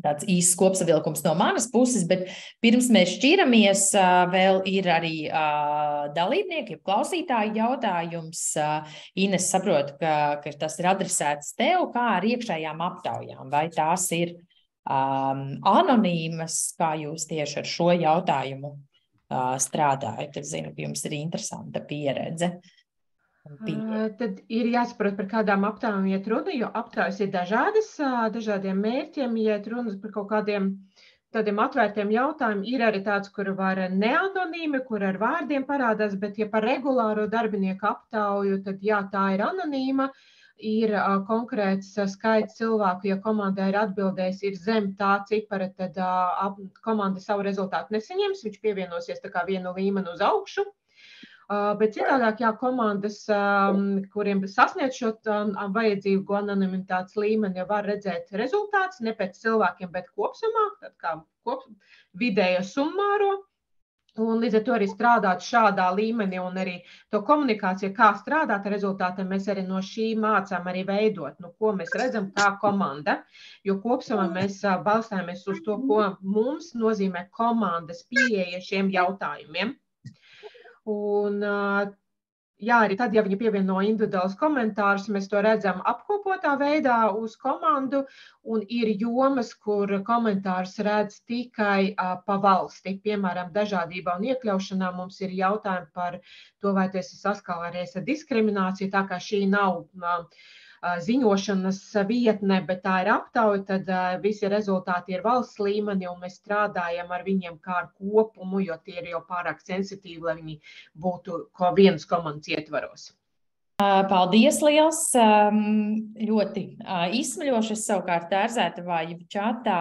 Tāds īsts kopsavilkums no manas puses, bet pirms mēs šķiramies, vēl ir arī dalībnieki, klausītāji jautājums. Ines, saprotu, ka tas ir adresēts tev, kā ar iekšējām aptaujām, vai tās ir anonīmas, kā jūs tieši ar šo jautājumu strādājat. Es zinu, ka jums ir interesanta pieredze. Tad ir jāsaprot, par kādām aptaujām iet runa, jo aptaujas ir dažādiem mērķiem, iet runa par kaut kādiem tādiem atvērtiem jautājumiem. Ir arī tāds, kur var neanonīmi, kur ar vārdiem parādās, bet ja par regulāro darbinieku aptauju, tad jā, tā ir anonīma. Ir konkrēts skaits cilvēku, ja komandai ir atbildējis, ir zem tā cipara, tad komanda savu rezultātu nesaņems, viņš pievienosies tā kā vienu līmeni uz augšu. Bet citādāk, jā, komandas, kuriem sasniedz šo vajadzīgo anonimitātes līmeni, var redzēt rezultātus ne pēc cilvēkiem, bet kopsumā, tad kā vidējo summāro. Un līdz ar to arī strādāt šādā līmenī un arī to komunikāciju, kā strādāt ar rezultātiem, mēs arī no šī mācām arī veidot, ko mēs redzam kā komanda, jo kopsumā mēs balstāmies uz to, ko mums nozīmē komandas pieeja šiem jautājumiem. Un, jā, arī tad, ja viņi pievieno individuālus komentārus, mēs to redzam apkopotā veidā uz komandu, un ir jomas, kur komentārus redz tikai pa valsti. Piemēram, dažādībā un iekļaušanā mums ir jautājumi par to, vai tas ir saskāries ar diskrimināciju, tā kā šī nav ziņošanas vietne, bet tā ir aptauja, tad visi rezultāti ir valsts līmeni, un mēs strādājam ar viņiem kā ar kopumu, jo tie ir jau pārāk sensitīvi, lai viņi būtu vienas komandas ietvaros. Paldies liels! Ļoti izsmeļoši. Es savukārt Tērzētavā čatā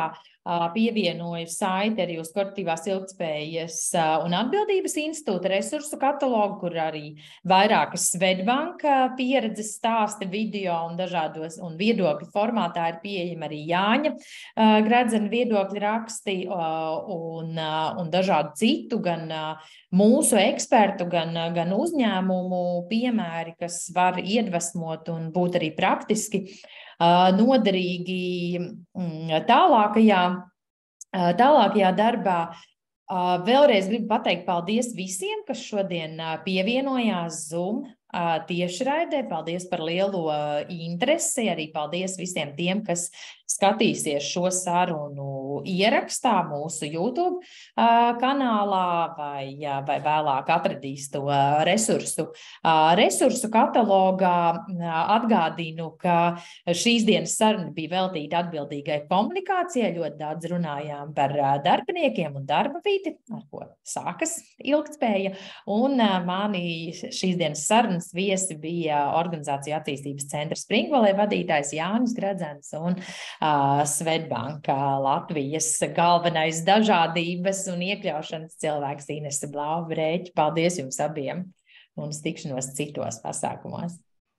pievienoju saiti arī uz korporatīvās ilgtspējas un atbildības institūta resursu katalogu, kur arī vairākas Swedbanka pieredzes stāsti video un dažādos un viedokļu formātā ir pieejami arī Jāņa Gredzena viedokļu raksti un dažādu citu, gan mūsu ekspertu, gan uzņēmumu piemēri, kas var iedvesmot un būt arī praktiski noderīgi tālākajā darbā. Vēlreiz gribu pateikt paldies visiem, kas šodien pievienojās Zoom tiešraidē. Paldies par lielo interesi, arī paldies visiem tiem, kas skatīsies šo sarunu ierakstā mūsu YouTube kanālā vai vēlāk atradīs to resursu katalogā. Atgādinu, ka šīs dienas saruna bija veltīta atbildīgai komunikācijai. Ļoti daudz runājām par darbiniekiem un darba vidi, ar ko sākas ilgtspēja. Un mani šīs dienas sarunas viesi bija Organizāciju attīstības centra Springvalē vadītājs Jānis Gredzens un Swedbanka Latvijas galvenais dažādības un iekļaušanas cilvēks Inese Blaubrēķi. Paldies jums abiem un uz tikšanos citos pasākumos.